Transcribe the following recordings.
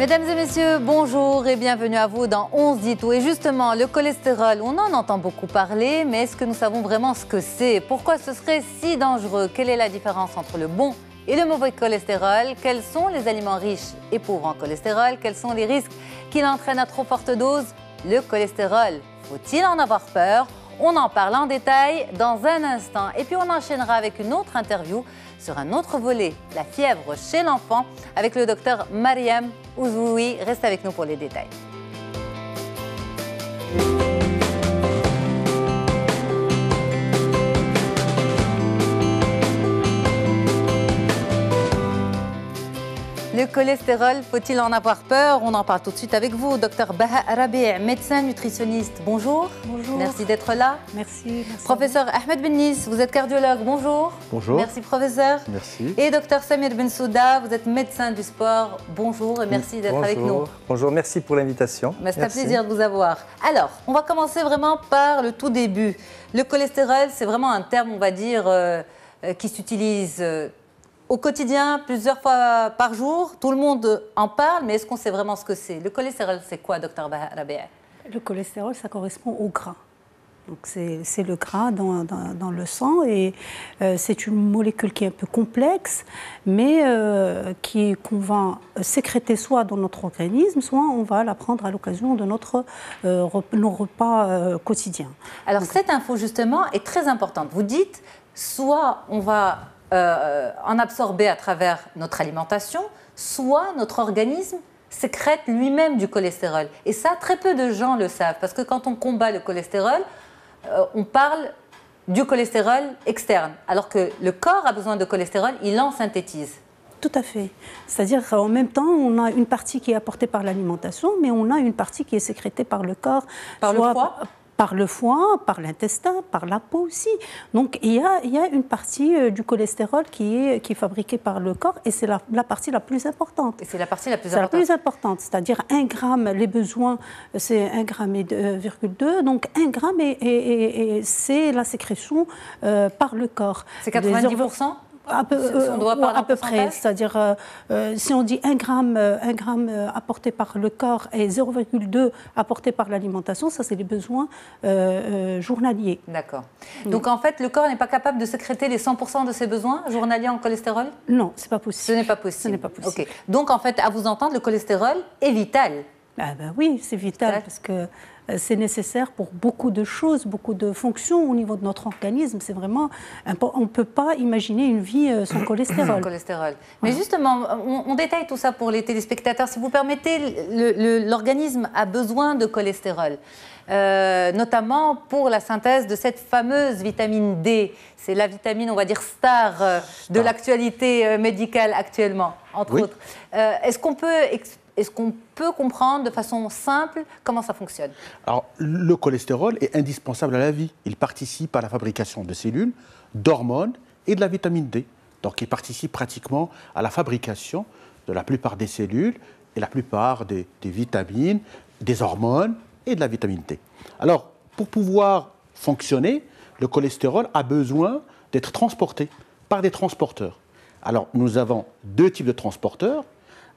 Mesdames et messieurs, bonjour et bienvenue à vous dans 11 dit tout. Et justement, le cholestérol, on en entend beaucoup parler, mais est-ce que nous savons vraiment ce que c'est? Pourquoi ce serait si dangereux? Quelle est la différence entre le bon et le mauvais cholestérol? Quels sont les aliments riches et pauvres en cholestérol? Quels sont les risques qu'il entraîne à trop forte dose? Le cholestérol, faut-il en avoir peur? On en parle en détail dans un instant. Et puis on enchaînera avec une autre interview sur un autre volet, la fièvre chez l'enfant, avec le docteur Mariam Ouzoui. Reste avec nous pour les détails. Le cholestérol, faut-il en avoir peur? On en parle tout de suite avec vous, docteur Baha Rabi', médecin nutritionniste. Bonjour. Bonjour. Merci d'être là. Merci. Professeur Ahmed Bennis, vous êtes cardiologue. Bonjour. Bonjour. Merci, professeur. Merci. Et docteur Samir Bensouda, vous êtes médecin du sport. Bonjour et merci d'être avec nous. Bonjour, merci pour l'invitation. C'est un plaisir de vous avoir. Alors, on va commencer vraiment par le tout début. Le cholestérol, c'est vraiment un terme, on va dire, qui s'utilise au quotidien, plusieurs fois par jour. Tout le monde en parle, mais est-ce qu'on sait vraiment ce que c'est? Le cholestérol, c'est quoi, docteur Baha Rabi'? Le cholestérol, ça correspond au gras. Donc c'est le gras dans le sang et c'est une molécule qui est un peu complexe, mais qu'on va sécréter soit dans notre organisme, soit on va la prendre à l'occasion de nos repas quotidiens. Alors cette info justement est très importante. Vous dites, soit on va en absorber à travers notre alimentation, soit notre organisme sécrète lui-même du cholestérol. Et ça, très peu de gens le savent, parce que quand on combat le cholestérol, on parle du cholestérol externe, alors que le corps a besoin de cholestérol, il en synthétise. Tout à fait. C'est-à-dire qu'en même temps, on a une partie qui est apportée par l'alimentation, mais on a une partie qui est sécrétée par le corps. Par le foie ? Par le foie, par l'intestin, par la peau aussi. Donc il y a une partie du cholestérol qui est fabriquée par le corps et c'est la partie la plus importante. Et c'est la partie la plus importante. C'est la plus importante, c'est-à-dire 1 gramme, les besoins, c'est 1,2 gramme, donc 1 gramme et c'est la sécrétion par le corps. C'est 90%? À peu près, c'est-à-dire si on dit 1 gramme apporté par le corps et 0,2 apporté par l'alimentation, ça c'est les besoins journaliers. D'accord. Donc en fait, le corps n'est pas capable de sécréter les 100% de ses besoins journaliers en cholestérol? Non, c'est pas possible. Ce n'est pas possible. Ce n'est pas possible. Okay. Donc en fait, à vous entendre, le cholestérol est vital. Oui, c'est vital parce que c'est nécessaire pour beaucoup de choses, beaucoup de fonctions au niveau de notre organisme. C'est vraiment important. On ne peut pas imaginer une vie sans cholestérol. Sans cholestérol. Mais justement, on détaille tout ça pour les téléspectateurs. Si vous permettez, l'organisme a besoin de cholestérol, notamment pour la synthèse de cette fameuse vitamine D. C'est la vitamine, on va dire, star de l'actualité médicale actuellement, entre autres. Est-ce qu'on peut comprendre de façon simple comment ça fonctionne? Alors, le cholestérol est indispensable à la vie. Il participe à la fabrication de cellules, d'hormones et de la vitamine D. Donc, il participe pratiquement à la fabrication de la plupart des cellules et la plupart des vitamines, des hormones et de la vitamine D. Alors, pour pouvoir fonctionner, le cholestérol a besoin d'être transporté par des transporteurs. Alors, nous avons 2 types de transporteurs.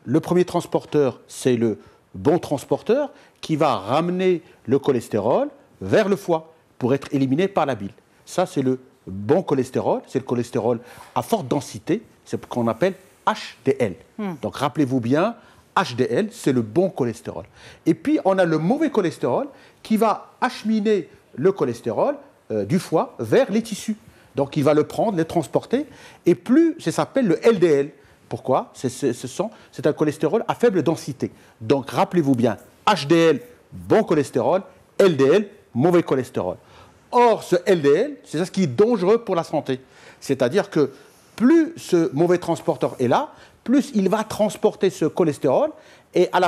Le premier transporteur, c'est le bon transporteur qui va ramener le cholestérol vers le foie pour être éliminé par la bile. Ça, c'est le bon cholestérol, c'est le cholestérol à forte densité, c'est ce qu'on appelle HDL. Donc rappelez-vous bien, HDL, c'est le bon cholestérol. Et puis, on a le mauvais cholestérol qui va acheminer le cholestérol du foie vers les tissus. Donc, il va le prendre, le transporter, et plus, ça s'appelle le LDL. Pourquoi? C'est un cholestérol à faible densité. Donc, rappelez-vous bien, HDL, bon cholestérol, LDL, mauvais cholestérol. Or, ce LDL, c'est ça ce qui est dangereux pour la santé. C'est-à-dire que plus ce mauvais transporteur est là, plus il va transporter ce cholestérol et à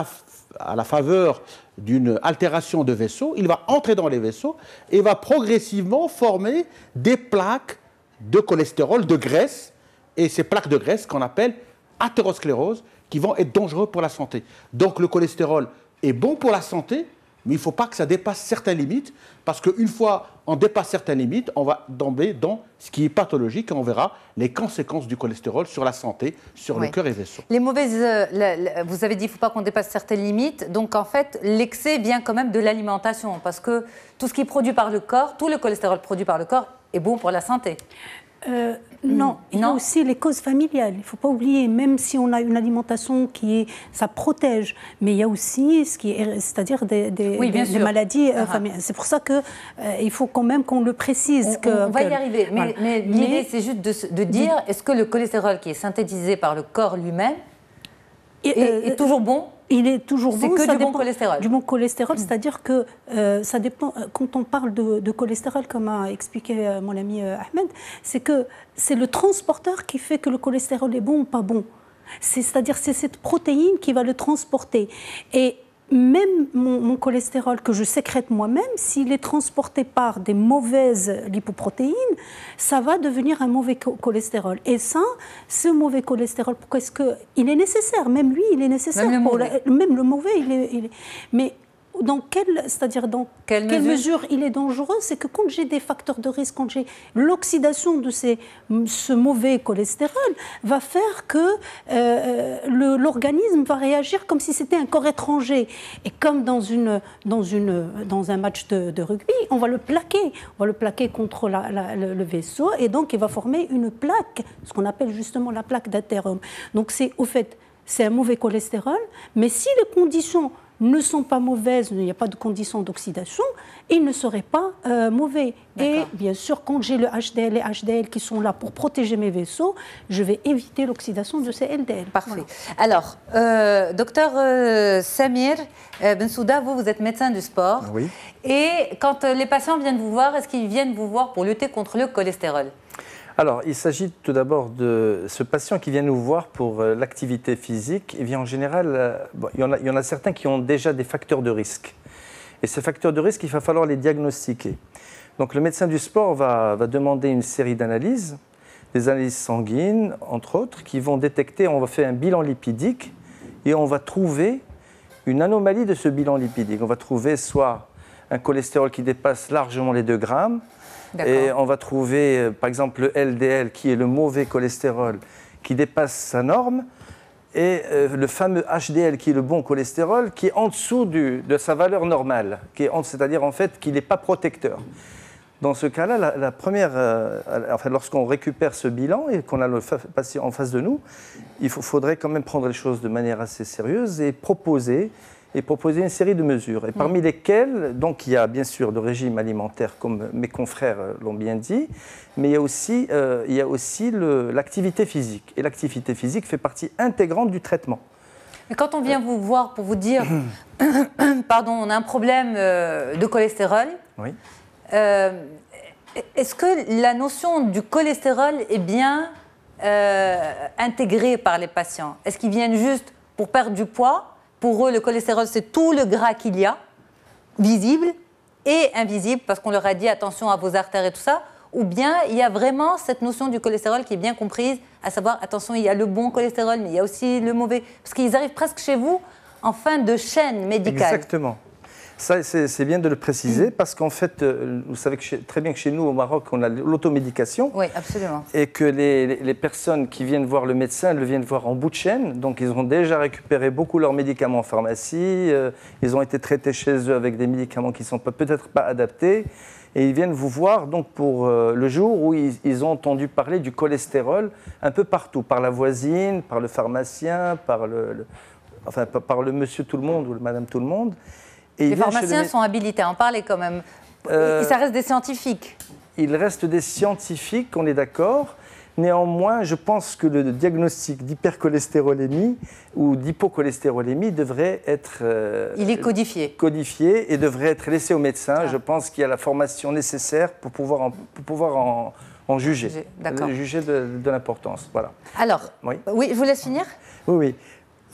la faveur d'une altération de vaisseaux, il va entrer dans les vaisseaux et va progressivement former des plaques de cholestérol, de graisse, et ces plaques de graisse qu'on appelle athérosclérose, qui vont être dangereux pour la santé. Donc le cholestérol est bon pour la santé, mais il ne faut pas que ça dépasse certaines limites, parce qu'une fois on dépasse certaines limites, on va tomber dans ce qui est pathologique et on verra les conséquences du cholestérol sur la santé, sur le cœur et vaisseau. Les mauvaises, vous avez dit qu'il ne faut pas qu'on dépasse certaines limites, donc en fait l'excès vient quand même de l'alimentation, parce que tout ce qui est produit par le corps, tout le cholestérol produit par le corps est bon pour la santé. Non, il y a aussi les causes familiales. Il ne faut pas oublier, même si on a une alimentation ça protège, mais il y a aussi c'est-à-dire des maladies familiales. C'est pour ça qu'il faut quand même qu'on le précise. On va y arriver, mais l'idée c'est juste de dire, est-ce que le cholestérol qui est synthétisé par le corps lui-même est toujours bon? Il est toujours bon. C'est que du bon cholestérol. Du bon cholestérol, c'est-à-dire que ça dépend. Quand on parle de cholestérol, comme a expliqué mon ami Ahmed, c'est que c'est le transporteur qui fait que le cholestérol est bon ou pas bon. C'est-à-dire c'est cette protéine qui va le transporter. Et même mon cholestérol que je sécrète moi-même, s'il est transporté par des mauvaises lipoprotéines, ça va devenir un mauvais cholestérol. Et ça, ce mauvais cholestérol, pourquoi est-ce qu'il est nécessaire? Même lui, il est nécessaire. Même le mauvais, il est... Mais dans quelle mesure il est dangereux? C'est que quand j'ai des facteurs de risque, quand j'ai l'oxydation de ce mauvais cholestérol, va faire que l'organisme va réagir comme si c'était un corps étranger. Et comme dans un match de rugby, on va le plaquer. On va le plaquer contre le vaisseau et donc il va former une plaque, ce qu'on appelle justement la plaque d'athérome. Donc c'est un mauvais cholestérol, mais si les conditions ne sont pas mauvaises, il n'y a pas de conditions d'oxydation, il ne serait pas mauvais. Et bien sûr, quand j'ai le HDL et HDL qui sont là pour protéger mes vaisseaux, je vais éviter l'oxydation de ces LDL. Parfait. Voilà. Alors, docteur Samir Bensouda, vous êtes médecin du sport. Oui. Et quand les patients viennent vous voir, est-ce qu'ils viennent vous voir pour lutter contre le cholestérol? Alors, il s'agit tout d'abord de ce patient qui vient nous voir pour l'activité physique. Eh bien, en général, il y en a certains qui ont déjà des facteurs de risque. Et ces facteurs de risque, il va falloir les diagnostiquer. Donc, le médecin du sport va demander une série d'analyses, des analyses sanguines, entre autres, qui vont détecter, on va faire un bilan lipidique et on va trouver une anomalie de ce bilan lipidique. On va trouver soit un cholestérol qui dépasse largement les 2 grammes, et on va trouver, par exemple, le LDL, qui est le mauvais cholestérol, qui dépasse sa norme, et le fameux HDL, qui est le bon cholestérol, qui est en dessous de sa valeur normale, c'est-à-dire en fait qu'il n'est pas protecteur. Dans ce cas-là, la première, lorsqu'on récupère ce bilan et qu'on a le patient en face de nous, il faudrait quand même prendre les choses de manière assez sérieuse et proposer une série de mesures. Et parmi lesquelles, donc, il y a bien sûr le régime alimentaire, comme mes confrères l'ont bien dit, mais il y a aussi l'activité physique. Et l'activité physique fait partie intégrante du traitement. Et quand on vient vous voir pour vous dire, pardon, on a un problème de cholestérol, oui. Est-ce que la notion du cholestérol est bien intégrée par les patients? Est-ce qu'ils viennent juste pour perdre du poids? Pour eux, le cholestérol, c'est tout le gras qu'il y a, visible et invisible, parce qu'on leur a dit attention à vos artères et tout ça, ou bien il y a vraiment cette notion du cholestérol qui est bien comprise, à savoir, attention, il y a le bon cholestérol, mais il y a aussi le mauvais, parce qu'ils arrivent presque chez vous en fin de chaîne médicale. Exactement. Ça, c'est bien de le préciser, parce qu'en fait, vous savez très bien que chez nous, au Maroc, on a l'automédication. Oui, absolument. Et que les personnes qui viennent voir le médecin, elles le viennent voir en bout de chaîne. Donc, ils ont déjà récupéré beaucoup leurs médicaments en pharmacie. Ils ont été traités chez eux avec des médicaments qui ne sont peut-être pas adaptés. Et ils viennent vous voir donc pour le jour où ils ont entendu parler du cholestérol un peu partout, par la voisine, par le pharmacien, par le monsieur tout le monde ou le madame tout le monde. Les pharmaciens sont habilités à en parler quand même. Ça reste des scientifiques. Il reste des scientifiques, on est d'accord. Néanmoins, je pense que le diagnostic d'hypercholestérolémie ou d'hypocholestérolémie devrait être... il est codifié. Codifié et devrait être laissé au médecin. Je pense qu'il y a la formation nécessaire pour pouvoir en juger. Juger de l'importance. Voilà. Alors, oui, je vous laisse finir. Oui.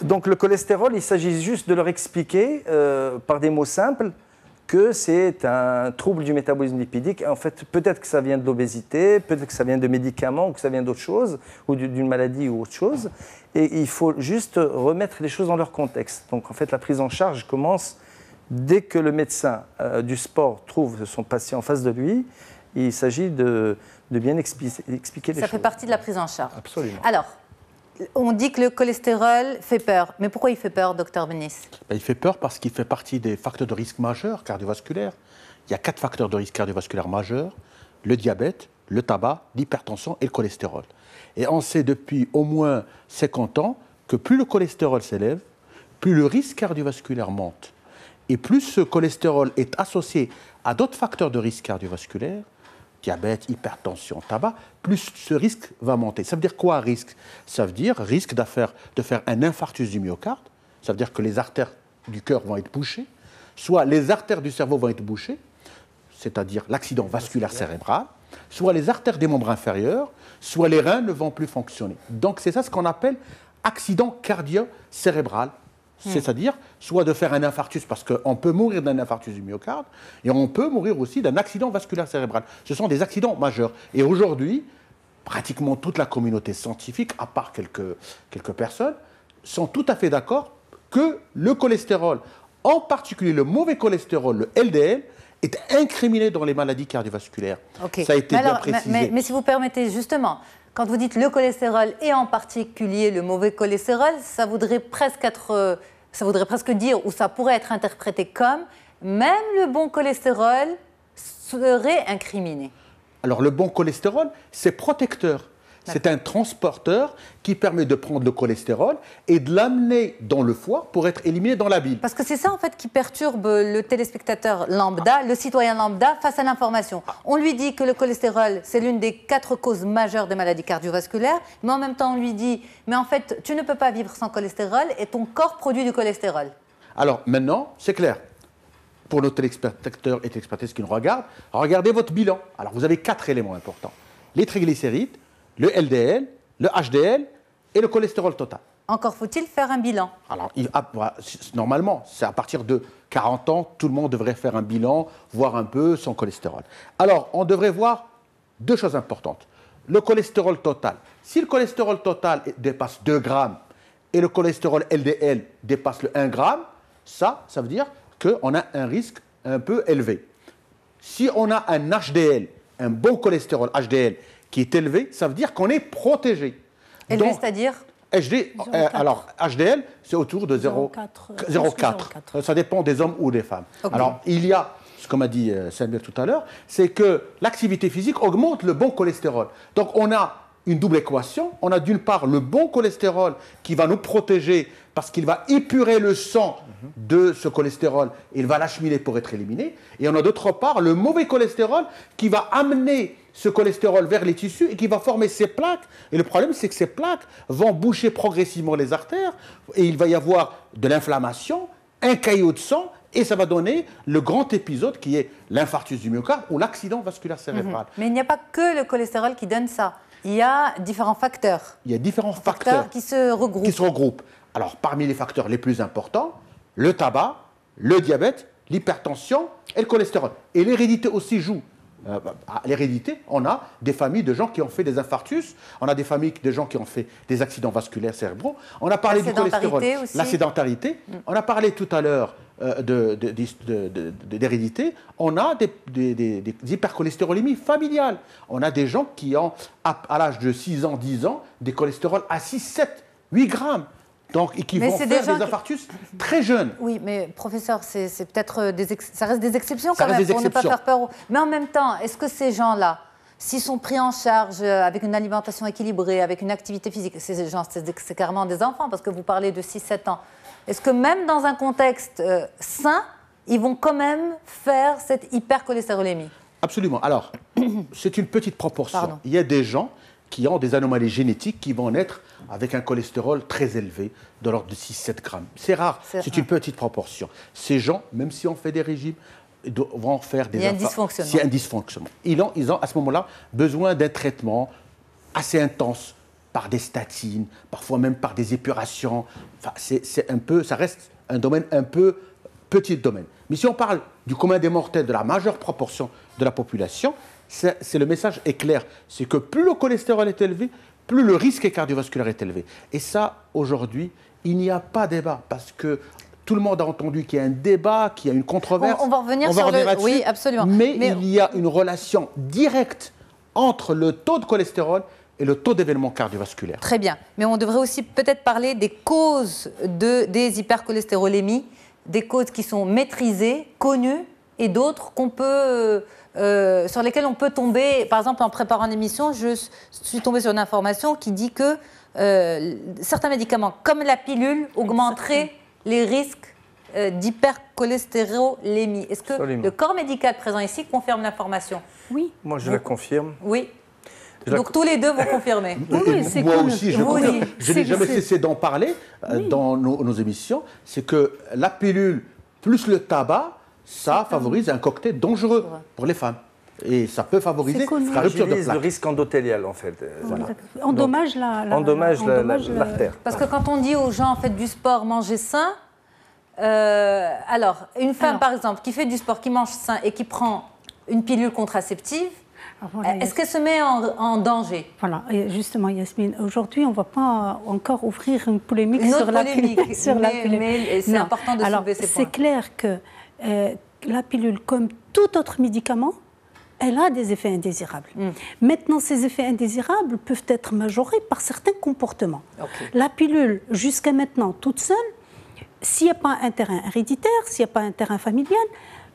Donc le cholestérol, il s'agit juste de leur expliquer par des mots simples que c'est un trouble du métabolisme lipidique. En fait, peut-être que ça vient de l'obésité, peut-être que ça vient de médicaments, ou que ça vient d'autre chose, ou d'une maladie ou autre chose. Et il faut juste remettre les choses dans leur contexte. Donc en fait, la prise en charge commence Dès que le médecin du sport trouve son patient en face de lui, il s'agit de bien expliquer les choses. Ça fait partie de la prise en charge. Absolument. Alors, on dit que le cholestérol fait peur. Mais pourquoi il fait peur, docteur Benis? Il fait peur parce qu'il fait partie des facteurs de risque majeurs cardiovasculaires. Il y a 4 facteurs de risque cardiovasculaire majeurs: le diabète, le tabac, l'hypertension et le cholestérol. Et on sait depuis au moins 50 ans que plus le cholestérol s'élève, plus le risque cardiovasculaire monte. Et plus ce cholestérol est associé à d'autres facteurs de risque cardiovasculaire, diabète, hypertension, tabac, plus ce risque va monter. Ça veut dire quoi, risque? Ça veut dire risque de faire un infarctus du myocarde. Ça veut dire que les artères du cœur vont être bouchées, soit les artères du cerveau vont être bouchées, c'est-à-dire l'accident vasculaire cérébral, soit les artères des membres inférieurs, soit les reins ne vont plus fonctionner. Donc c'est ça ce qu'on appelle accident cardio-cérébral. C'est-à-dire soit de faire un infarctus, parce qu'on peut mourir d'un infarctus du myocarde, et on peut mourir aussi d'un accident vasculaire cérébral. Ce sont des accidents majeurs. Et aujourd'hui, pratiquement toute la communauté scientifique, à part quelques personnes, sont tout à fait d'accord que le cholestérol, en particulier le mauvais cholestérol, le LDL, est incriminé dans les maladies cardiovasculaires. Okay. Ça a été bien précisé. Mais si vous permettez, justement, quand vous dites le cholestérol et en particulier le mauvais cholestérol, ça voudrait presque dire, ou ça pourrait être interprété comme, même le bon cholestérol serait incriminé. Alors le bon cholestérol, c'est protecteur. C'est un transporteur qui permet de prendre le cholestérol et de l'amener dans le foie pour être éliminé dans la bile. Parce que c'est ça en fait qui perturbe le téléspectateur lambda, le citoyen lambda face à l'information. On lui dit que le cholestérol, c'est l'une des 4 causes majeures des maladies cardiovasculaires, mais en même temps on lui dit, mais en fait tu ne peux pas vivre sans cholestérol et ton corps produit du cholestérol. Alors maintenant, c'est clair. Pour nos téléspectateurs et téléspectatrices qui nous regardent, regardez votre bilan. Alors vous avez 4 éléments importants. Les triglycérides, le LDL, le HDL et le cholestérol total. Encore faut-il faire un bilan. Alors, normalement, c'est à partir de 40 ans, tout le monde devrait faire un bilan, voir un peu son cholestérol. Alors, on devrait voir 2 choses importantes. Le cholestérol total. Si le cholestérol total dépasse 2 grammes et le cholestérol LDL dépasse le 1 gramme, ça veut dire qu'on a un risque un peu élevé. Si on a un HDL, un bon cholestérol HDL, qui est élevé, ça veut dire qu'on est protégé. Élevé, c'est-à-dire alors, HDL, c'est autour de 0,4. Ça dépend des hommes ou des femmes. Okay. Alors, il y a, ce qu'on m'a dit Samir tout à l'heure, c'est que l'activité physique augmente le bon cholestérol. Donc, on a une double équation. On a d'une part le bon cholestérol qui va nous protéger parce qu'il va épurer le sang de ce cholestérol et il va l'acheminer pour être éliminé. Et on a d'autre part le mauvais cholestérol qui va amener ce cholestérol vers les tissus et qui va former ces plaques. Et le problème, c'est que ces plaques vont boucher progressivement les artères et il va y avoir de l'inflammation, un caillot de sang et ça va donner le grand épisode qui est l'infarctus du myocarde ou l'accident vasculaire cérébral. Mais il n'y a pas que le cholestérol qui donne ça. Il y a différents facteurs. Il y a différents facteurs qui se regroupent. Alors, parmi les facteurs les plus importants, le tabac, le diabète, l'hypertension et le cholestérol. Et l'hérédité aussi joue. L'hérédité, on a des familles de gens qui ont fait des infarctus, on a des familles de gens qui ont fait des accidents vasculaires cérébraux. On a parlé du cholestérol, aussi. La sédentarité. On a parlé tout à l'heure d'hérédité. On a des hypercholestérolémies familiales. On a des gens qui ont, à l'âge de 6 ans, 10 ans, des cholestérols à 6, 7, 8 grammes. Donc, et qui vont faire des infarctus très jeunes. Oui, mais professeur, c'est peut-être ça reste des exceptions quand même, pour ne pas faire peur. Mais en même temps, est-ce que ces gens-là, s'ils sont pris en charge avec une alimentation équilibrée, avec une activité physique, ces gens, c'est carrément des enfants, parce que vous parlez de 6-7 ans, est-ce que même dans un contexte sain, ils vont quand même faire cette hypercholestérolémie? Absolument. Alors, c'est une petite proportion. Pardon. Il y a des gens qui ont des anomalies génétiques qui vont naître avec un cholestérol très élevé, de l'ordre de 6-7 grammes. C'est rare, c'est une petite proportion. Ces gens, même si on fait des régimes, vont faire des... Il y a un dysfonctionnement. C'est un dysfonctionnement. Ils ont à ce moment-là besoin d'un traitement assez intense par des statines, parfois même par des épurations. Enfin, ça reste un domaine un peu petit domaine. Mais si on parle du commun des mortels, de la majeure proportion de la population, le message est clair. C'est que plus le cholestérol est élevé, plus le risque cardiovasculaire est élevé. Et ça, aujourd'hui, il n'y a pas débat parce que Tout le monde a entendu qu'il y a un débat, qu'il y a une controverse. On va revenir sur le... là-dessus. Oui, absolument. Mais il y a une relation directe entre le taux de cholestérol et le taux d'événements cardiovasculaires. Très bien. Mais on devrait aussi peut-être parler des causes des hypercholestérolémies, des causes qui sont maîtrisées, connues, et d'autres qu'on peut, sur lesquelles on peut tomber. Par exemple, en préparant l'émission, je suis tombée sur une information qui dit que certains médicaments, comme la pilule, augmenteraient les risques d'hypercholestérolémie. Est-ce que le corps médical présent ici confirme l'information? Oui. Moi, je la confirme. Oui. Donc tous les deux vous confirmez. Oui, c'est moi cool. aussi, je n'ai jamais cessé d'en parler dans nos émissions. C'est que la pilule plus le tabac, ça favorise un cocktail dangereux pour les femmes. Et ça peut favoriser la rupture de plaque. Le risque endothélial, en fait. Voilà. Endommage l'artère. Parce que quand on dit aux gens, faites du sport, mangez sain, alors, une femme, par exemple, qui fait du sport, qui mange sain et qui prend une pilule contraceptive, voilà, est-ce qu'elle se met en danger? Voilà, et justement, Yasmine, aujourd'hui, on ne va pas encore ouvrir une polémique sur la pilule. Mais c'est important de soulever ces points. C'est clair que la pilule, comme tout autre médicament, elle a des effets indésirables. Maintenant, ces effets indésirables peuvent être majorés par certains comportements. La pilule, jusqu'à maintenant, toute seule, s'il n'y a pas un terrain héréditaire, s'il n'y a pas un terrain familial,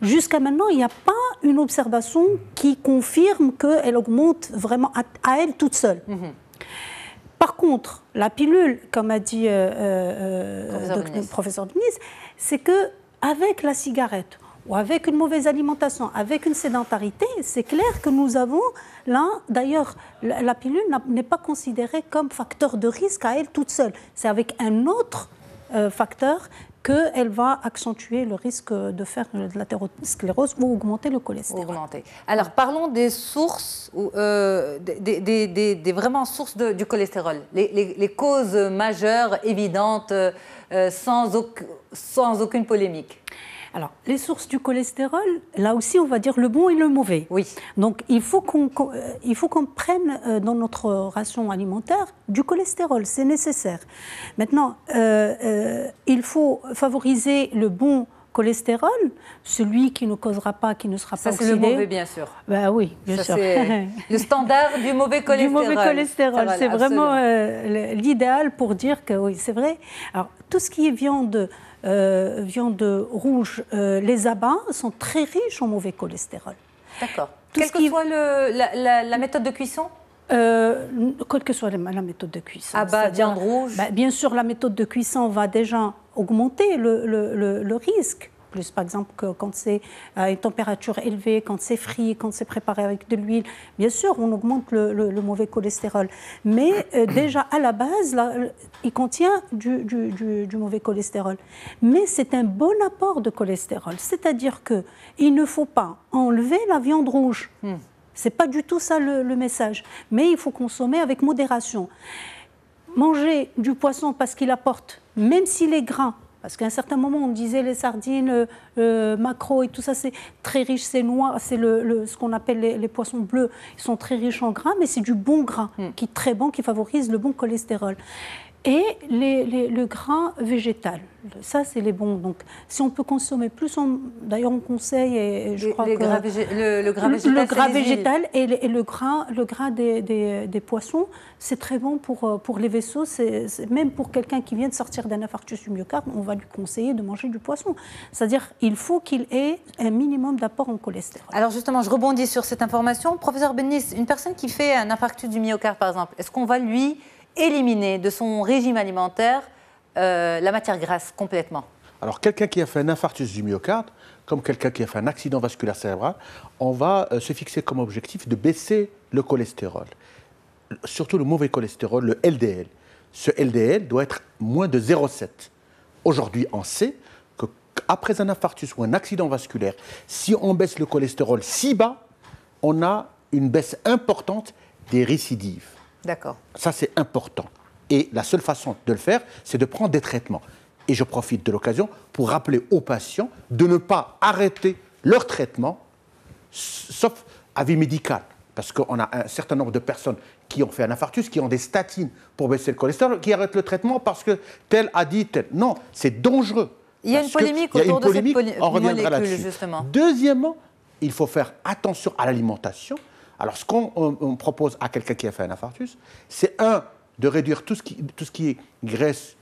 jusqu'à maintenant, il n'y a pas une observation qui confirme qu'elle augmente vraiment à elle toute seule. Par contre, la pilule, comme a dit le professeur Denis, c'est qu'avec la cigarette ou avec une mauvaise alimentation, avec une sédentarité, c'est clair que nous avons là, d'ailleurs, la pilule n'est pas considérée comme facteur de risque à elle toute seule. C'est avec un autre facteur qu'elle va accentuer le risque de faire de l'athérosclérose ou augmenter le cholestérol. Alors, parlons des sources, des vraiment sources du cholestérol, les causes majeures, évidentes, sans aucune polémique. Alors, les sources du cholestérol, là aussi, on va dire le bon et le mauvais. Oui. Donc, il faut qu'on prenne dans notre ration alimentaire du cholestérol, c'est nécessaire. Maintenant, il faut favoriser le bon cholestérol, celui qui ne causera pas, qui ne sera pas oxydé. Ça, c'est le mauvais, bien sûr. Ben oui, bien sûr. C'est le standard du mauvais cholestérol. Du mauvais cholestérol, c'est vraiment l'idéal pour dire que oui, c'est vrai. Alors, tout ce qui est viande rouge, les abats sont très riches en mauvais cholestérol. D'accord. Quelle que soit la méthode de cuisson? Quelle que soit la méthode de cuisson. Abats, viande rouge. Bien sûr, la méthode de cuisson va déjà augmenter le risque. Plus, par exemple, que quand c'est à une température élevée, quand c'est frit, quand c'est préparé avec de l'huile, bien sûr, on augmente le mauvais cholestérol. Mais déjà, à la base, là, il contient du mauvais cholestérol. Mais c'est un bon apport de cholestérol. C'est-à-dire qu'il ne faut pas enlever la viande rouge. Ce n'est pas du tout ça le message. Mais il faut consommer avec modération. Manger du poisson parce qu'il apporte, même s'il est gras, parce qu'à un certain moment, on disait les sardines, maquereaux et tout ça, c'est très riche, c'est noir, c'est ce qu'on appelle les poissons bleus. Ils sont très riches en gras, mais c'est du bon gras, qui est très bon, qui favorise le bon cholestérol. Et le gras végétal, ça c'est les bons. Donc si on peut consommer plus, d'ailleurs on conseille, et je crois que le gras végétal et le gras des poissons, c'est très bon pour les vaisseaux. Même pour quelqu'un qui vient de sortir d'un infarctus du myocarde, on va lui conseiller de manger du poisson. C'est-à-dire il faut qu'il ait un minimum d'apport en cholestérol. Alors justement, je rebondis sur cette information. Professeur Benis, une personne qui fait un infarctus du myocarde par exemple, est-ce qu'on va lui éliminer de son régime alimentaire la matière grasse complètement? Alors, quelqu'un qui a fait un infarctus du myocarde, comme quelqu'un qui a fait un accident vasculaire cérébral, on va se fixer comme objectif de baisser le cholestérol, surtout le mauvais cholestérol, le LDL. Ce LDL doit être moins de 0,7. Aujourd'hui, on sait qu'après un infarctus ou un accident vasculaire, si on baisse le cholestérol si bas, on a une baisse importante des récidives. D'accord. Ça, c'est important. Et la seule façon de le faire, c'est de prendre des traitements. Et je profite de l'occasion pour rappeler aux patients de ne pas arrêter leur traitement, sauf avis médical. Parce qu'on a un certain nombre de personnes qui ont fait un infarctus, qui ont des statines pour baisser le cholestérol, qui arrêtent le traitement parce que tel a dit tel. Non, c'est dangereux. Il y a une polémique autour de cette on reviendra molécule, là-dessus. justement. Deuxièmement, il faut faire attention à l'alimentation. Alors, ce qu'on propose à quelqu'un qui a fait un infarctus, c'est de réduire tout ce qui est graisse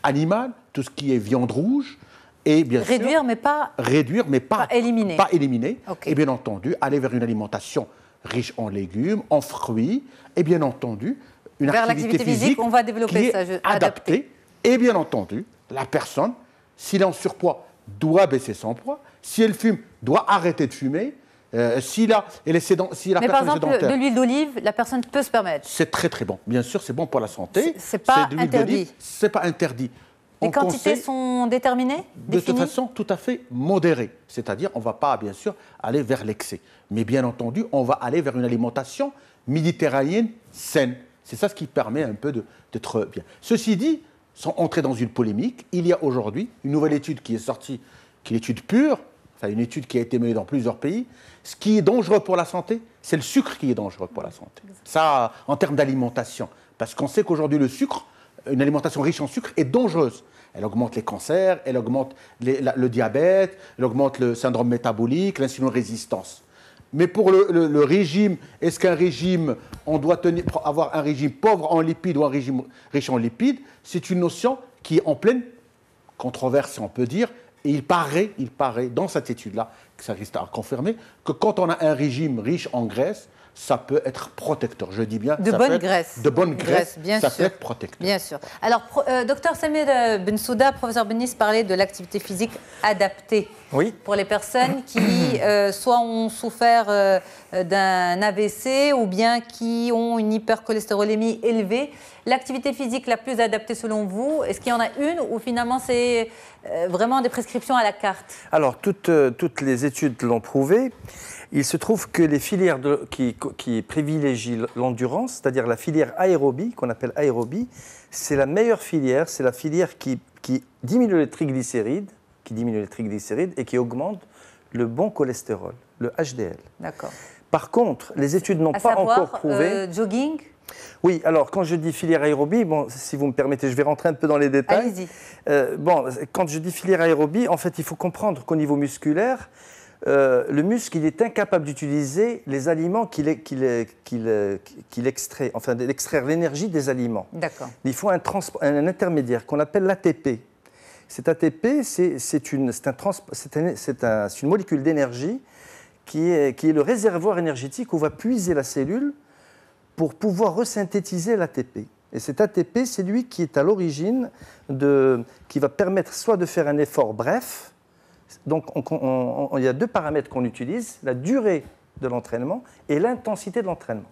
animale, tout ce qui est viande rouge, et bien sûr... Réduire, mais pas éliminer. Pas éliminer. Okay. Et bien entendu, aller vers une alimentation riche en légumes, en fruits, et bien entendu, une activité physique on va développer qui est adaptée. Et bien entendu, la personne, s'il est en surpoids, doit baisser son poids. Si elle fume, doit arrêter de fumer. Si la personne est sédentaire... Mais par exemple, de l'huile d'olive, la personne peut se permettre. C'est très très bon. Bien sûr, c'est bon pour la santé. C'est pas interdit. C'est pas interdit. Les quantités sont déterminées, de toute façon tout à fait modérée. C'est-à-dire, on ne va pas, bien sûr, aller vers l'excès. Mais bien entendu, on va aller vers une alimentation méditerranéenne saine. C'est ça ce qui permet un peu d'être bien. Ceci dit, sans entrer dans une polémique, il y a aujourd'hui une nouvelle étude qui est sortie, qui est l'étude pure, enfin une étude qui a été menée dans plusieurs pays. Ce qui est dangereux pour la santé, c'est le sucre qui est dangereux pour la santé. Ça, en termes d'alimentation. Parce qu'on sait qu'aujourd'hui, le sucre, une alimentation riche en sucre est dangereuse. Elle augmente les cancers, elle augmente le diabète, elle augmente le syndrome métabolique, l'insulinorésistance. Mais pour le régime, est-ce qu'un régime, on doit avoir un régime pauvre en lipides ou un régime riche en lipides? C'est une notion qui est en pleine controverse, on peut dire. Et il paraît dans cette étude-là, que ça risque à confirmer, que quand on a un régime riche en graisse, ça peut être protecteur. Je dis bien de bonne graisse. De bonne graisse, bien ça sûr. peut être protecteur. Bien sûr. Alors, docteur Samir Bensouda, professeur Benis parlait de l'activité physique adaptée. Oui. Pour les personnes qui soit ont souffert d'un AVC ou bien qui ont une hypercholestérolémie élevée. L'activité physique la plus adaptée selon vous, est-ce qu'il y en a une ou finalement c'est vraiment des prescriptions à la carte? Alors, toutes les études l'ont prouvé. Il se trouve que les filières qui privilégient l'endurance, c'est-à-dire la filière aérobie, qu'on appelle aérobie, c'est la meilleure filière, c'est la filière qui diminue les triglycérides, et qui augmente le bon cholestérol, le HDL. D'accord. Par contre, les études n'ont pas encore prouvé... jogging? Oui, alors quand je dis filière aérobie, bon, si vous me permettez, je vais rentrer un peu dans les détails. Allez-y. Quand je dis filière aérobie, en fait, il faut comprendre qu'au niveau musculaire, le muscle, il est incapable d'utiliser les aliments qu'il extrait, enfin d'extraire l'énergie des aliments. D'accord. Il faut un intermédiaire qu'on appelle l'ATP. Cet ATP, c'est une molécule d'énergie qui est le réservoir énergétique où va puiser la cellule pour pouvoir resynthétiser l'ATP. Et cet ATP, c'est lui qui est à l'origine qui va permettre soit de faire un effort bref. Donc, il y a deux paramètres qu'on utilise, la durée de l'entraînement et l'intensité de l'entraînement.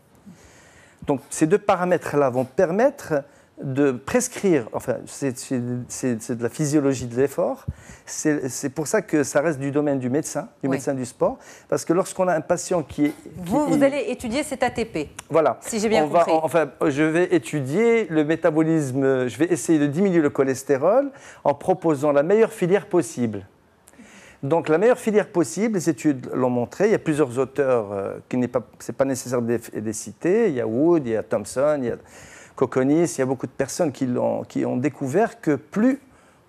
Donc, ces deux paramètres-là vont permettre de prescrire, enfin, c'est de la physiologie de l'effort, c'est pour ça que ça reste du domaine du médecin du sport, parce que lorsqu'on a un patient qui est... Vous allez étudier cet ATP, voilà. Si j'ai bien compris. Je vais étudier le métabolisme, je vais essayer de diminuer le cholestérol en proposant la meilleure filière possible. Donc la meilleure filière possible, les études l'ont montré, il y a plusieurs auteurs, ce n'est pas nécessaire de les citer, il y a Wood, il y a Thompson, il y a Kokonis, il y a beaucoup de personnes qui ont découvert que plus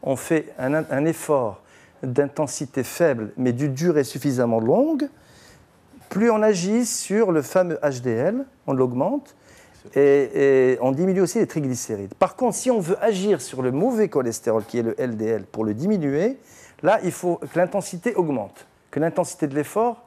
on fait un effort d'intensité faible, mais d'une durée suffisamment longue, plus on agit sur le fameux HDL, on l'augmente, et on diminue aussi les triglycérides. Par contre, si on veut agir sur le mauvais cholestérol, qui est le LDL, pour le diminuer, là, il faut que l'intensité augmente, que l'intensité de l'effort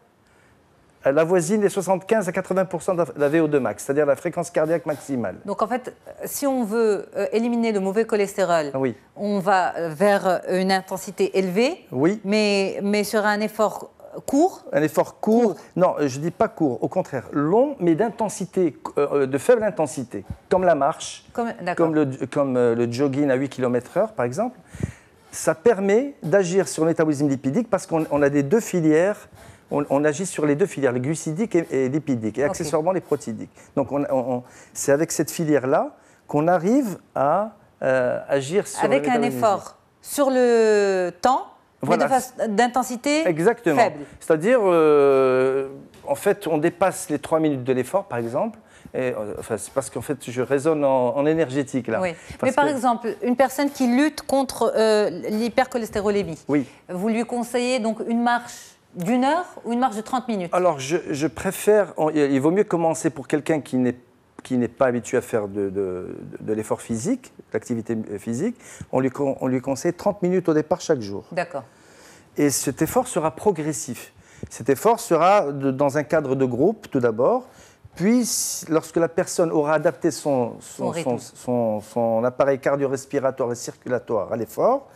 elle avoisine les 75 à 80% de la VO2 max, c'est-à-dire la fréquence cardiaque maximale. Donc en fait, si on veut éliminer le mauvais cholestérol, on va vers une intensité élevée, mais sur un effort court. Un effort court. Non, je ne dis pas court, au contraire, long, mais d'intensité, de faible intensité, comme la marche, comme le jogging à 8 km/h, par exemple. Ça permet d'agir sur le métabolisme lipidique parce qu'on a des deux filières. On agit sur les deux filières, les glucidiques et lipidiques, et accessoirement les protidiques. Donc c'est avec cette filière-là qu'on arrive à agir sur avec le métabolisme. Un effort sur le temps, voilà. Mais d'intensité faible. Exactement. C'est-à-dire, en fait, on dépasse les 3 minutes de l'effort, par exemple, Et, enfin, c'est parce qu'en fait, je raisonne en énergétique là. Oui. Mais par exemple, une personne qui lutte contre l'hypercholestérolémie, oui. vous lui conseillez donc une marche d'1 heure ou une marche de 30 minutes? Alors, je préfère, il vaut mieux commencer pour quelqu'un qui n'est pas habitué à faire de l'effort physique, l'activité physique. On lui conseille 30 minutes au départ chaque jour. D'accord. Et cet effort sera progressif. Cet effort sera dans un cadre de groupe, tout d'abord. Puis, lorsque la personne aura adapté son appareil cardio-respiratoire et circulatoire à l'effort,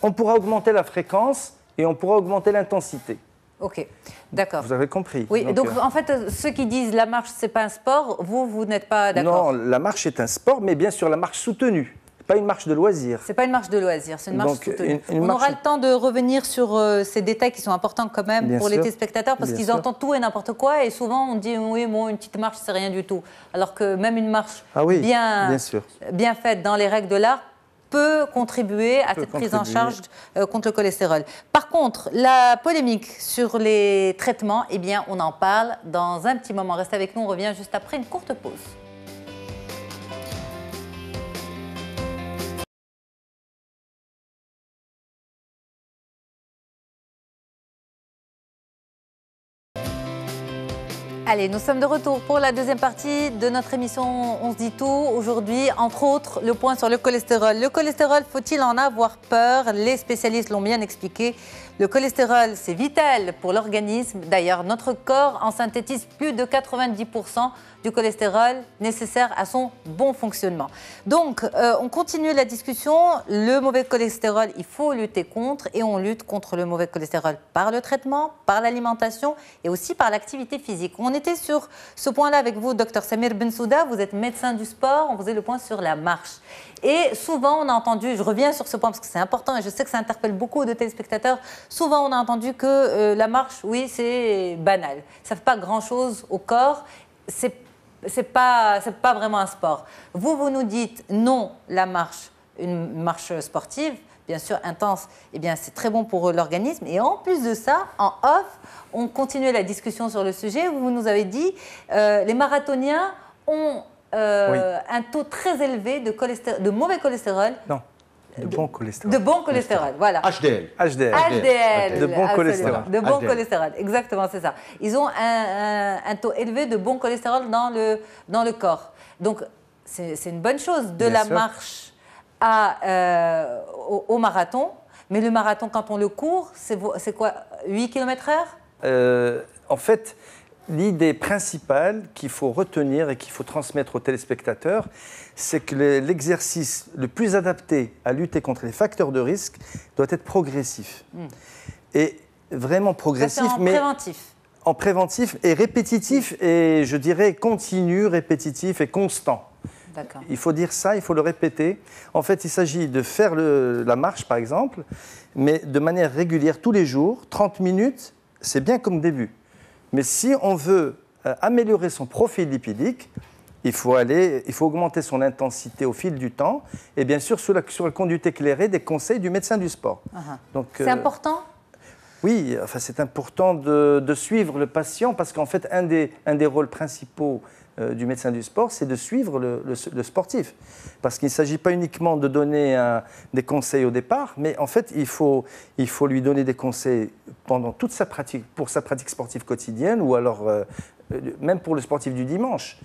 on pourra augmenter la fréquence et on pourra augmenter l'intensité. Ok, d'accord. Vous avez compris. Oui, donc en fait, ceux qui disent la marche, c'est pas un sport, vous n'êtes pas d'accord? Non, la marche est un sport, mais bien sûr la marche soutenue. Pas une marche de loisir. C'est pas une marche de loisir, c'est une marche soutenue. On aura le temps de revenir sur ces détails qui sont importants quand même bien pour sûr. les téléspectateurs parce qu'ils entendent tout et n'importe quoi et souvent on dit oui, bon, une petite marche c'est rien du tout. Alors que même une marche bien faite dans les règles de l'art peut contribuer à cette prise en charge contre le cholestérol. Par contre, la polémique sur les traitements, eh bien, on en parle dans un petit moment. Restez avec nous, on revient juste après une courte pause. Allez, nous sommes de retour pour la deuxième partie de notre émission On se dit tout. Aujourd'hui, entre autres, le point sur le cholestérol. Le cholestérol, faut-il en avoir peur? Les spécialistes l'ont bien expliqué. Le cholestérol, c'est vital pour l'organisme. D'ailleurs, notre corps en synthétise plus de 90% du cholestérol nécessaire à son bon fonctionnement. Donc, on continue la discussion. Le mauvais cholestérol, il faut lutter contre et on lutte contre le mauvais cholestérol par le traitement, par l'alimentation et aussi par l'activité physique. On était sur ce point-là avec vous, Dr Samir Bensouda. Vous êtes médecin du sport. On faisait le point sur la marche. Et souvent, on a entendu, je reviens sur ce point parce que c'est important et je sais que ça interpelle beaucoup de téléspectateurs, souvent on a entendu que la marche, oui, c'est banal. Ça ne fait pas grand-chose au corps, c'est pas vraiment un sport. Vous nous dites non, la marche, une marche sportive, bien sûr intense, eh bien c'est très bon pour l'organisme. Et en plus de ça, en off, on continuait la discussion sur le sujet. Vous nous avez dit, les marathoniens ont un taux très élevé de mauvais cholestérol. Non, de bon cholestérol. De bon cholestérol, voilà. HDL. HDL. De bon cholestérol. De bon cholestérol, exactement, c'est ça. Ils ont un taux élevé de bon cholestérol dans le corps. Donc, c'est une bonne chose de la marche au marathon. Mais le marathon, quand on le court, c'est quoi, 8 km/h? En fait, l'idée principale qu'il faut retenir et qu'il faut transmettre aux téléspectateurs, c'est que l'exercice le plus adapté à lutter contre les facteurs de risque doit être progressif. Et vraiment progressif, mais préventif. En préventif et répétitif et je dirais continu, répétitif et constant. Il faut dire ça, il faut le répéter. En fait, il s'agit de faire la marche, par exemple, mais de manière régulière tous les jours, 30 minutes, c'est bien comme début. Mais si on veut améliorer son profil lipidique, il faut augmenter son intensité au fil du temps et bien sûr sur la conduite éclairée des conseils du médecin du sport. C'est important ? Oui, enfin, c'est important de suivre le patient parce qu'en fait, un des rôles principaux du médecin du sport, c'est de suivre le sportif. Parce qu'il ne s'agit pas uniquement de donner des conseils au départ, mais en fait, il faut lui donner des conseils pendant toute sa pratique, pour sa pratique sportive quotidienne ou alors même pour le sportif du dimanche.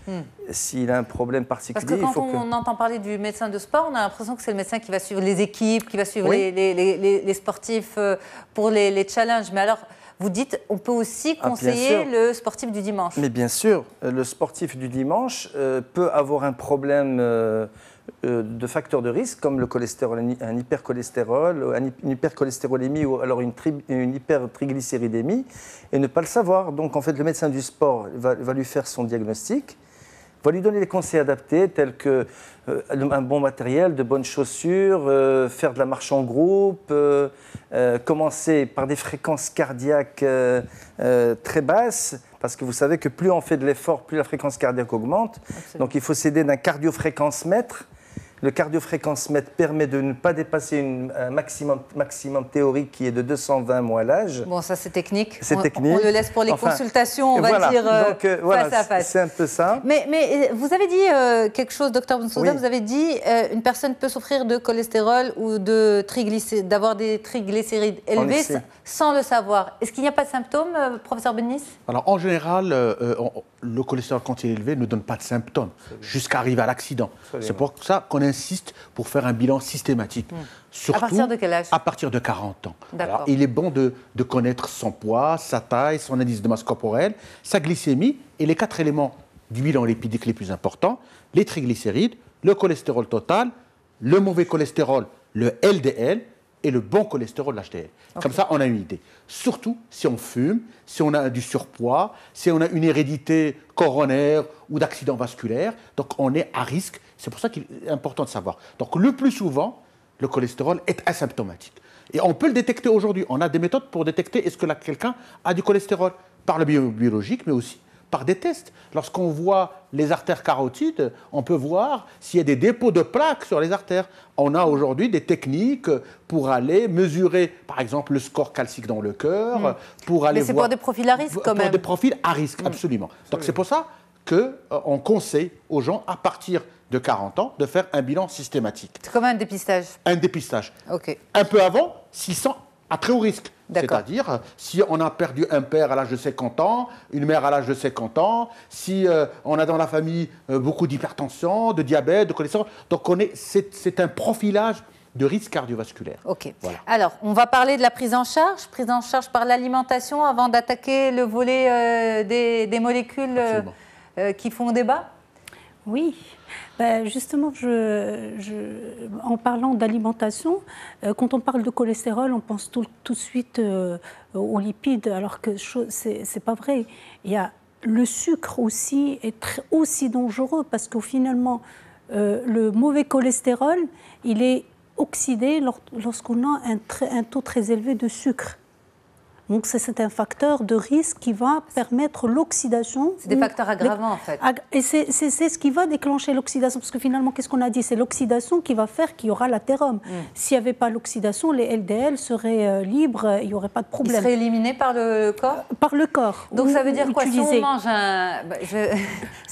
S'il a un problème particulier, parce que quand on entend parler du médecin de sport, on a l'impression que c'est le médecin qui va suivre les équipes, qui va suivre les sportifs pour les challenges. Mais alors, vous dites, on peut aussi conseiller le sportif du dimanche. Mais bien sûr, le sportif du dimanche peut avoir un problème de facteurs de risque, comme le cholestérol, un hypercholestérol, une hypercholestérolémie ou alors une hypertriglycéridémie, et ne pas le savoir. Donc, en fait, le médecin du sport va lui faire son diagnostic, va lui donner des conseils adaptés, tels que un bon matériel, de bonnes chaussures, faire de la marche en groupe, commencer par des fréquences cardiaques très basses, parce que vous savez que plus on fait de l'effort, plus la fréquence cardiaque augmente. Absolument. Donc il faut s'aider d'un cardiofréquence-mètre Le cardiofréquencemètre permet de ne pas dépasser un maximum théorique qui est de 220 mois l'âge. Bon, ça c'est technique. C'est technique. On le laisse pour les consultations, on va dire face à face. C'est un peu ça. Mais vous avez dit quelque chose, docteur Bensouda, Oui. vous avez dit une personne peut souffrir de cholestérol ou d'avoir des triglycérides élevés sans le savoir. Est-ce qu'il n'y a pas de symptômes, professeur Benis? Alors, en général, le cholestérol, quand il est élevé, ne donne pas de symptômes jusqu'à arriver à l'accident. C'est pour ça qu'on insiste pour faire un bilan systématique. Surtout, à partir de quel âge? À partir de 40 ans. D'accord. Alors, il est bon de connaître son poids, sa taille, son indice de masse corporelle, sa glycémie et les 4 éléments du bilan lipidique les plus importants, les triglycérides, le cholestérol total, le mauvais cholestérol, le LDL, et le bon cholestérol, l'HDL. Comme ça, on a une idée. Surtout si on fume, si on a du surpoids, si on a une hérédité coronaire ou d'accident vasculaire. Donc, on est à risque. C'est pour ça qu'il est important de savoir. Donc, le plus souvent, le cholestérol est asymptomatique. Et on peut le détecter aujourd'hui. On a des méthodes pour détecter est-ce que quelqu'un a du cholestérol par le biologique, mais aussi par des tests. Lorsqu'on voit les artères carotides, on peut voir s'il y a des dépôts de plaques sur les artères. On a aujourd'hui des techniques pour aller mesurer, par exemple, le score calcique dans le cœur, pour aller Mais c'est voir... pour des profils à risque, quand même. Pour des profils à risque, absolument. Donc c'est pour ça qu'on conseille aux gens, à partir de 40 ans, de faire un bilan systématique. C'est comme un dépistage. Un dépistage. OK. Un peu avant, s'ils sont à très haut risque. D'accord. C'est-à-dire, si on a perdu un père à l'âge de 50 ans, une mère à l'âge de 50 ans, si on a dans la famille beaucoup d'hypertension, de diabète, de cholestérol, donc c'est un profilage de risque cardiovasculaire. OK. Voilà. Alors, on va parler de la prise en charge par l'alimentation avant d'attaquer le volet des molécules qui font débat. Oui, ben justement, en parlant d'alimentation, quand on parle de cholestérol, on pense tout de suite aux lipides, alors que c'est pas vrai. Il y a le sucre aussi est aussi dangereux parce que finalement, le mauvais cholestérol, il est oxydé lorsqu'on a un taux très élevé de sucre. Donc c'est un facteur de risque qui va permettre l'oxydation. C'est des facteurs aggravants en fait. Et c'est ce qui va déclencher l'oxydation. Parce que finalement, qu'est-ce qu'on a dit? C'est l'oxydation qui va faire qu'il y aura l'athérome. S'il n'y avait pas l'oxydation, les LDL seraient libres, il n'y aurait pas de problème. Ils seraient éliminés par le corps? Par le corps. Donc ça veut dire quoi? Si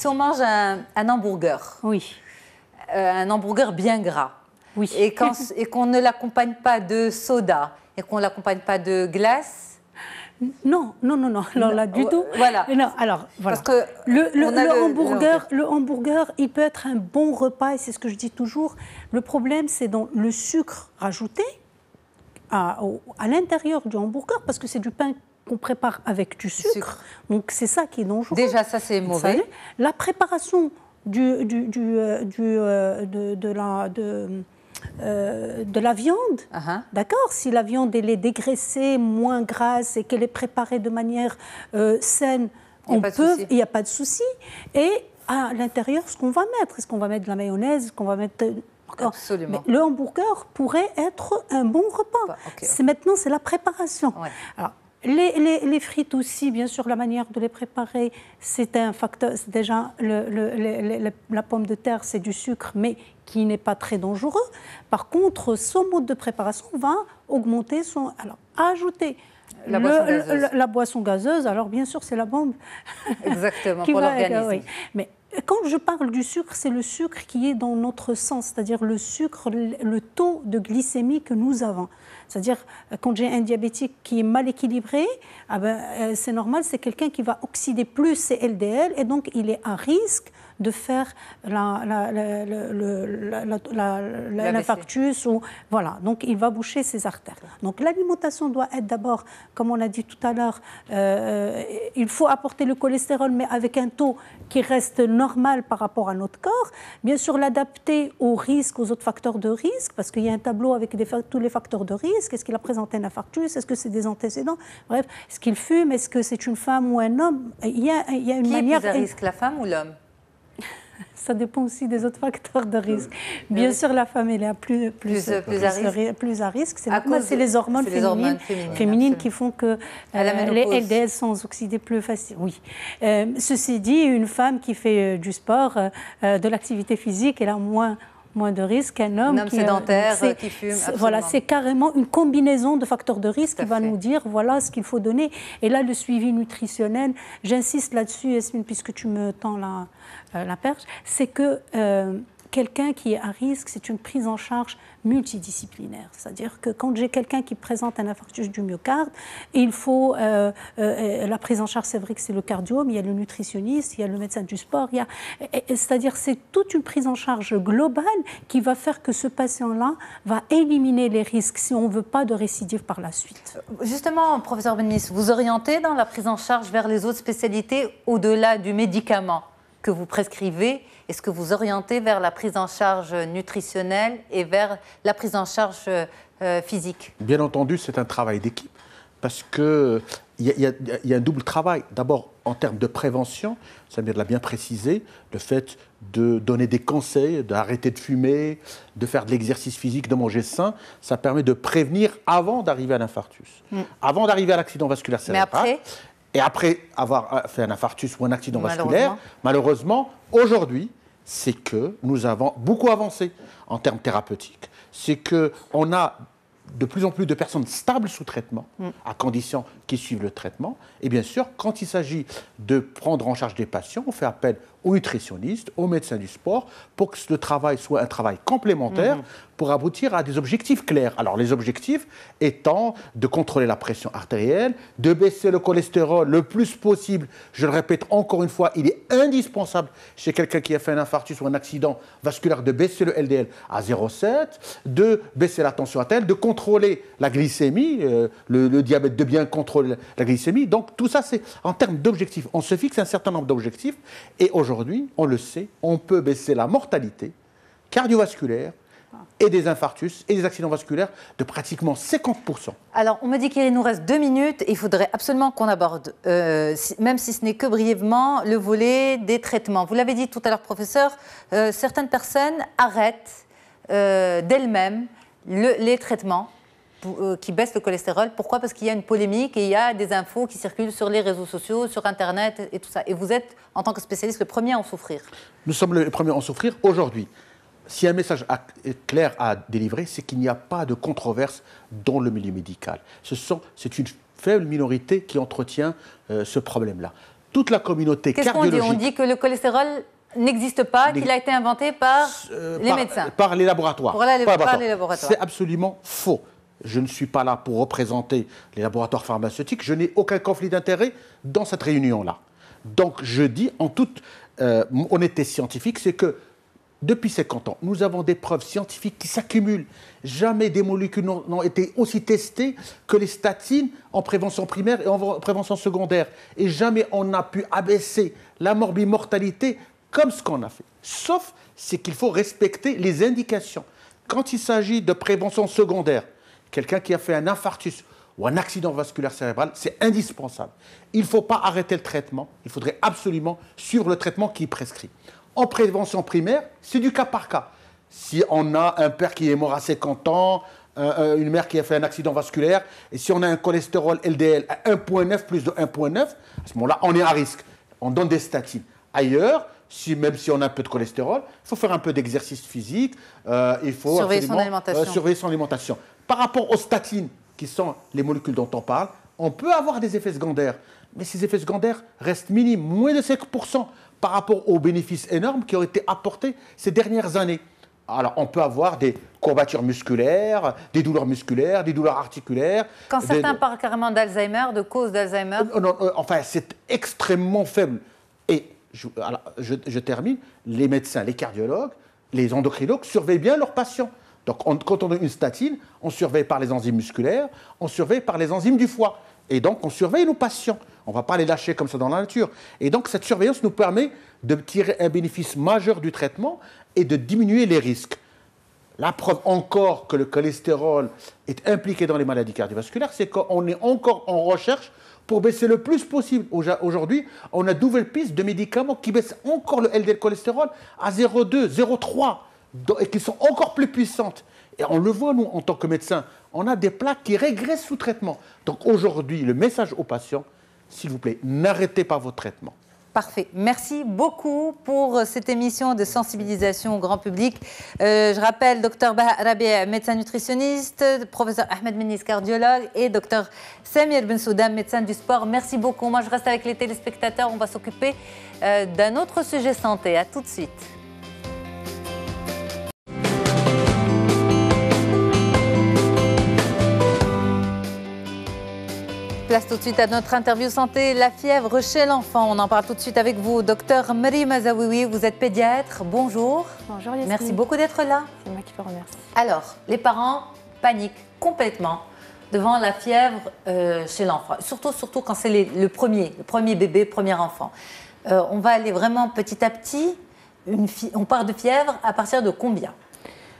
on mange un hamburger, oui. Un hamburger bien gras, oui. et qu'on ne l'accompagne pas de soda, et qu'on ne l'accompagne pas de glace. Non, alors là, du tout. Voilà. Non, alors, voilà. Parce que le hamburger, il peut être un bon repas, et c'est ce que je dis toujours. Le problème, c'est dans le sucre rajouté à l'intérieur du hamburger, parce que c'est du pain qu'on prépare avec du sucre. Donc, c'est ça qui est dangereux. Déjà, ça, c'est mauvais. La préparation de la viande, d'accord. Si la viande elle est dégraissée, moins grasse et qu'elle est préparée de manière saine, il n'y a pas de souci. Et à l'intérieur, ce qu'on va mettre, est-ce qu'on va mettre de la mayonnaise, est-ce qu'on va mettre... Absolument. Mais le hamburger pourrait être un bon repas. Okay. Maintenant, c'est la préparation. Ouais. Alors, les frites aussi, bien sûr, la manière de les préparer, c'est un facteur. C'est déjà la pomme de terre, c'est du sucre, mais qui n'est pas très dangereux. Par contre, son mode de préparation va augmenter son. Alors, ajouter la boisson gazeuse. Alors, bien sûr, c'est la bombe. Exactement, pour l'organisme. Oui. Mais quand je parle du sucre, c'est le sucre qui est dans notre sang, c'est-à-dire le sucre, le taux de glycémie que nous avons. C'est-à-dire, quand j'ai un diabétique qui est mal équilibré, c'est normal, c'est quelqu'un qui va oxyder plus ses LDL et donc il est à risque de faire l'infarctus. Voilà, donc il va boucher ses artères. Donc l'alimentation doit être d'abord, comme on a dit tout à l'heure, il faut apporter le cholestérol, mais avec un taux qui reste normal par rapport à notre corps. Bien sûr, l'adapter aux risques, aux autres facteurs de risque, parce qu'il y a un tableau avec tous les facteurs de risque. Est-ce qu'il a présenté un infarctus? Est-ce que c'est des antécédents? Bref, est-ce qu'il fume? Est-ce que c'est une femme ou un homme? Il y a une manière... Qui est plus à risque, la femme ou l'homme? Ça dépend aussi des autres facteurs de risque. Bien sûr, la femme, elle est plus à risque. C'est les hormones féminines qui font que les LDL sont oxydés plus facilement. Oui. Ceci dit, une femme qui fait du sport, de l'activité physique, elle a moins moins de risque qu'un homme, qui sédentaire, qui fume. Voilà, c'est carrément une combinaison de facteurs de risque qui va nous dire voilà ce qu'il faut donner. Et là, le suivi nutritionnel, j'insiste là-dessus, Yasmine, puisque tu me tends la perche, c'est que quelqu'un qui est à risque, c'est une prise en charge multidisciplinaire. C'est-à-dire que quand j'ai quelqu'un qui présente un infarctus du myocarde, il faut la prise en charge, c'est vrai que c'est le cardio, mais il y a le nutritionniste, il y a le médecin du sport, c'est-à-dire c'est toute une prise en charge globale qui va faire que ce patient-là va éliminer les risques si on ne veut pas de récidive par la suite. Justement, professeur Bennis, vous orientez dans la prise en charge vers les autres spécialités au-delà du médicament que vous prescrivez. Est-ce que vous orientez vers la prise en charge nutritionnelle et vers la prise en charge physique? Bien entendu, c'est un travail d'équipe parce qu'il y a un double travail. D'abord, en termes de prévention, Samir l'a bien précisé, le fait de donner des conseils, d'arrêter de fumer, de faire de l'exercice physique, de manger sain, ça permet de prévenir avant d'arriver à l'infarctus, avant d'arriver à l'accident vasculaire cérébral. Et après avoir fait un infarctus ou un accident vasculaire, malheureusement, aujourd'hui, c'est que nous avons beaucoup avancé en termes thérapeutiques. C'est qu'on a de plus en plus de personnes stables sous traitement, à condition qu'ils suivent le traitement. Et bien sûr, quand il s'agit de prendre en charge des patients, on fait appel aux nutritionnistes, aux médecins du sport, pour que le travail soit un travail complémentaire, pour aboutir à des objectifs clairs. Alors les objectifs étant de contrôler la pression artérielle, de baisser le cholestérol le plus possible. Je le répète encore une fois, il est indispensable chez quelqu'un qui a fait un infarctus ou un accident vasculaire de baisser le LDL à 0,7, de baisser la tension artérielle, de contrôler la glycémie, le diabète, de bien contrôler la glycémie. Donc tout ça, c'est en termes d'objectifs. On se fixe un certain nombre d'objectifs et aujourd'hui, on le sait, on peut baisser la mortalité cardiovasculaire et des infarctus et des accidents vasculaires de pratiquement 50%. Alors, on me dit qu'il nous reste 2 minutes et il faudrait absolument qu'on aborde, même si ce n'est que brièvement, le volet des traitements. Vous l'avez dit tout à l'heure, professeur, certaines personnes arrêtent d'elles-mêmes les traitements qui baissent le cholestérol. Pourquoi? Parce qu'il y a une polémique et il y a des infos qui circulent sur les réseaux sociaux, sur Internet et tout ça. Et vous êtes, en tant que spécialiste, le premier à en souffrir. Nous sommes les premiers à en souffrir aujourd'hui. Si un message clair à délivrer, c'est qu'il n'y a pas de controverse dans le milieu médical. C'est une faible minorité qui entretient ce problème-là. Toute la communauté cardiologique... Qu'est-ce qu'on dit? On dit que le cholestérol n'existe pas, qu'il a été inventé par les médecins. Par les laboratoires. Par les laboratoires. C'est absolument faux. Je ne suis pas là pour représenter les laboratoires pharmaceutiques. Je n'ai aucun conflit d'intérêt dans cette réunion-là. Donc je dis en toute honnêteté scientifique, c'est que depuis 50 ans, nous avons des preuves scientifiques qui s'accumulent. Jamais des molécules n'ont été aussi testées que les statines en prévention primaire et en prévention secondaire. Et jamais on n'a pu abaisser la morbimortalité comme ce qu'on a fait. Sauf, c'est qu'il faut respecter les indications. Quand il s'agit de prévention secondaire, quelqu'un qui a fait un infarctus ou un accident vasculaire cérébral, c'est indispensable. Il ne faut pas arrêter le traitement. Il faudrait absolument suivre le traitement qui est prescrit. En prévention primaire, c'est du cas par cas. Si on a un père qui est mort à 50 ans, une mère qui a fait un accident vasculaire, et si on a un cholestérol LDL à 1,9 plus de 1,9, à ce moment-là, on est à risque. On donne des statines. Ailleurs, même si on a un peu de cholestérol, il faut faire un peu d'exercice physique, il faut surveiller son alimentation. Surveiller son alimentation. Par rapport aux statines, qui sont les molécules dont on parle, on peut avoir des effets secondaires, mais ces effets secondaires restent minimes, moins de 5% par rapport aux bénéfices énormes qui ont été apportés ces dernières années. Alors, on peut avoir des courbatures musculaires, des douleurs musculaires, des douleurs articulaires. Quand certains parlent carrément d'Alzheimer, de cause d'Alzheimer. Enfin, c'est extrêmement faible. Et je termine, les médecins, les cardiologues, les endocrinologues surveillent bien leurs patients. Donc, quand on donne une statine, on surveille par les enzymes musculaires, on surveille par les enzymes du foie. Et donc, on surveille nos patients. On ne va pas les lâcher comme ça dans la nature. Et donc, cette surveillance nous permet de tirer un bénéfice majeur du traitement et de diminuer les risques. La preuve encore que le cholestérol est impliqué dans les maladies cardiovasculaires, c'est qu'on est encore en recherche pour baisser le plus possible. Aujourd'hui, on a de nouvelles pistes de médicaments qui baissent encore le LDL cholestérol à 0,2, 0,3 et qui sont encore plus puissantes. Et on le voit, nous, en tant que médecins, on a des plaques qui régressent sous traitement. Donc aujourd'hui, le message aux patients, s'il vous plaît, n'arrêtez pas votre traitement. Parfait. Merci beaucoup pour cette émission de sensibilisation au grand public. Je rappelle, Dr Baha Rabia, médecin nutritionniste, professeur Ahmed Menis, cardiologue, et Dr Samir Bensoudam, médecin du sport. Merci beaucoup. Moi, je reste avec les téléspectateurs. On va s'occuper d'un autre sujet santé. À tout de suite. Place tout de suite à notre interview santé, la fièvre chez l'enfant. On en parle tout de suite avec vous, docteur Maryam Azaouioui. Vous êtes pédiatre. Bonjour. Bonjour Yasmine. Merci beaucoup d'être là. C'est moi qui vous remercie. Alors, les parents paniquent complètement devant la fièvre chez l'enfant. Surtout quand c'est le premier bébé, premier enfant. On va aller vraiment petit à petit. On part de fièvre à partir de combien?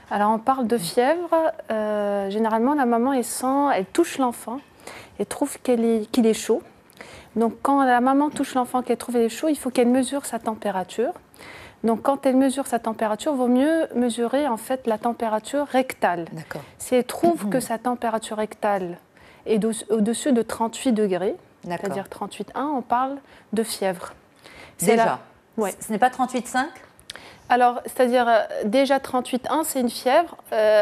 Alors, on parle de fièvre. Généralement, la maman, elle touche l'enfant et trouve qu'il est chaud. Donc, quand la maman touche l'enfant, qu'elle trouve qu'il est chaud, il faut qu'elle mesure sa température. Donc, quand elle mesure sa température, il vaut mieux mesurer en fait la température rectale. D'accord. Si elle trouve que sa température rectale est au-dessus de 38 degrés, c'est-à-dire 38,1, on parle de fièvre. Déjà Ouais. Ce n'est pas 38,5? Alors, c'est-à-dire déjà 38,1, c'est une fièvre.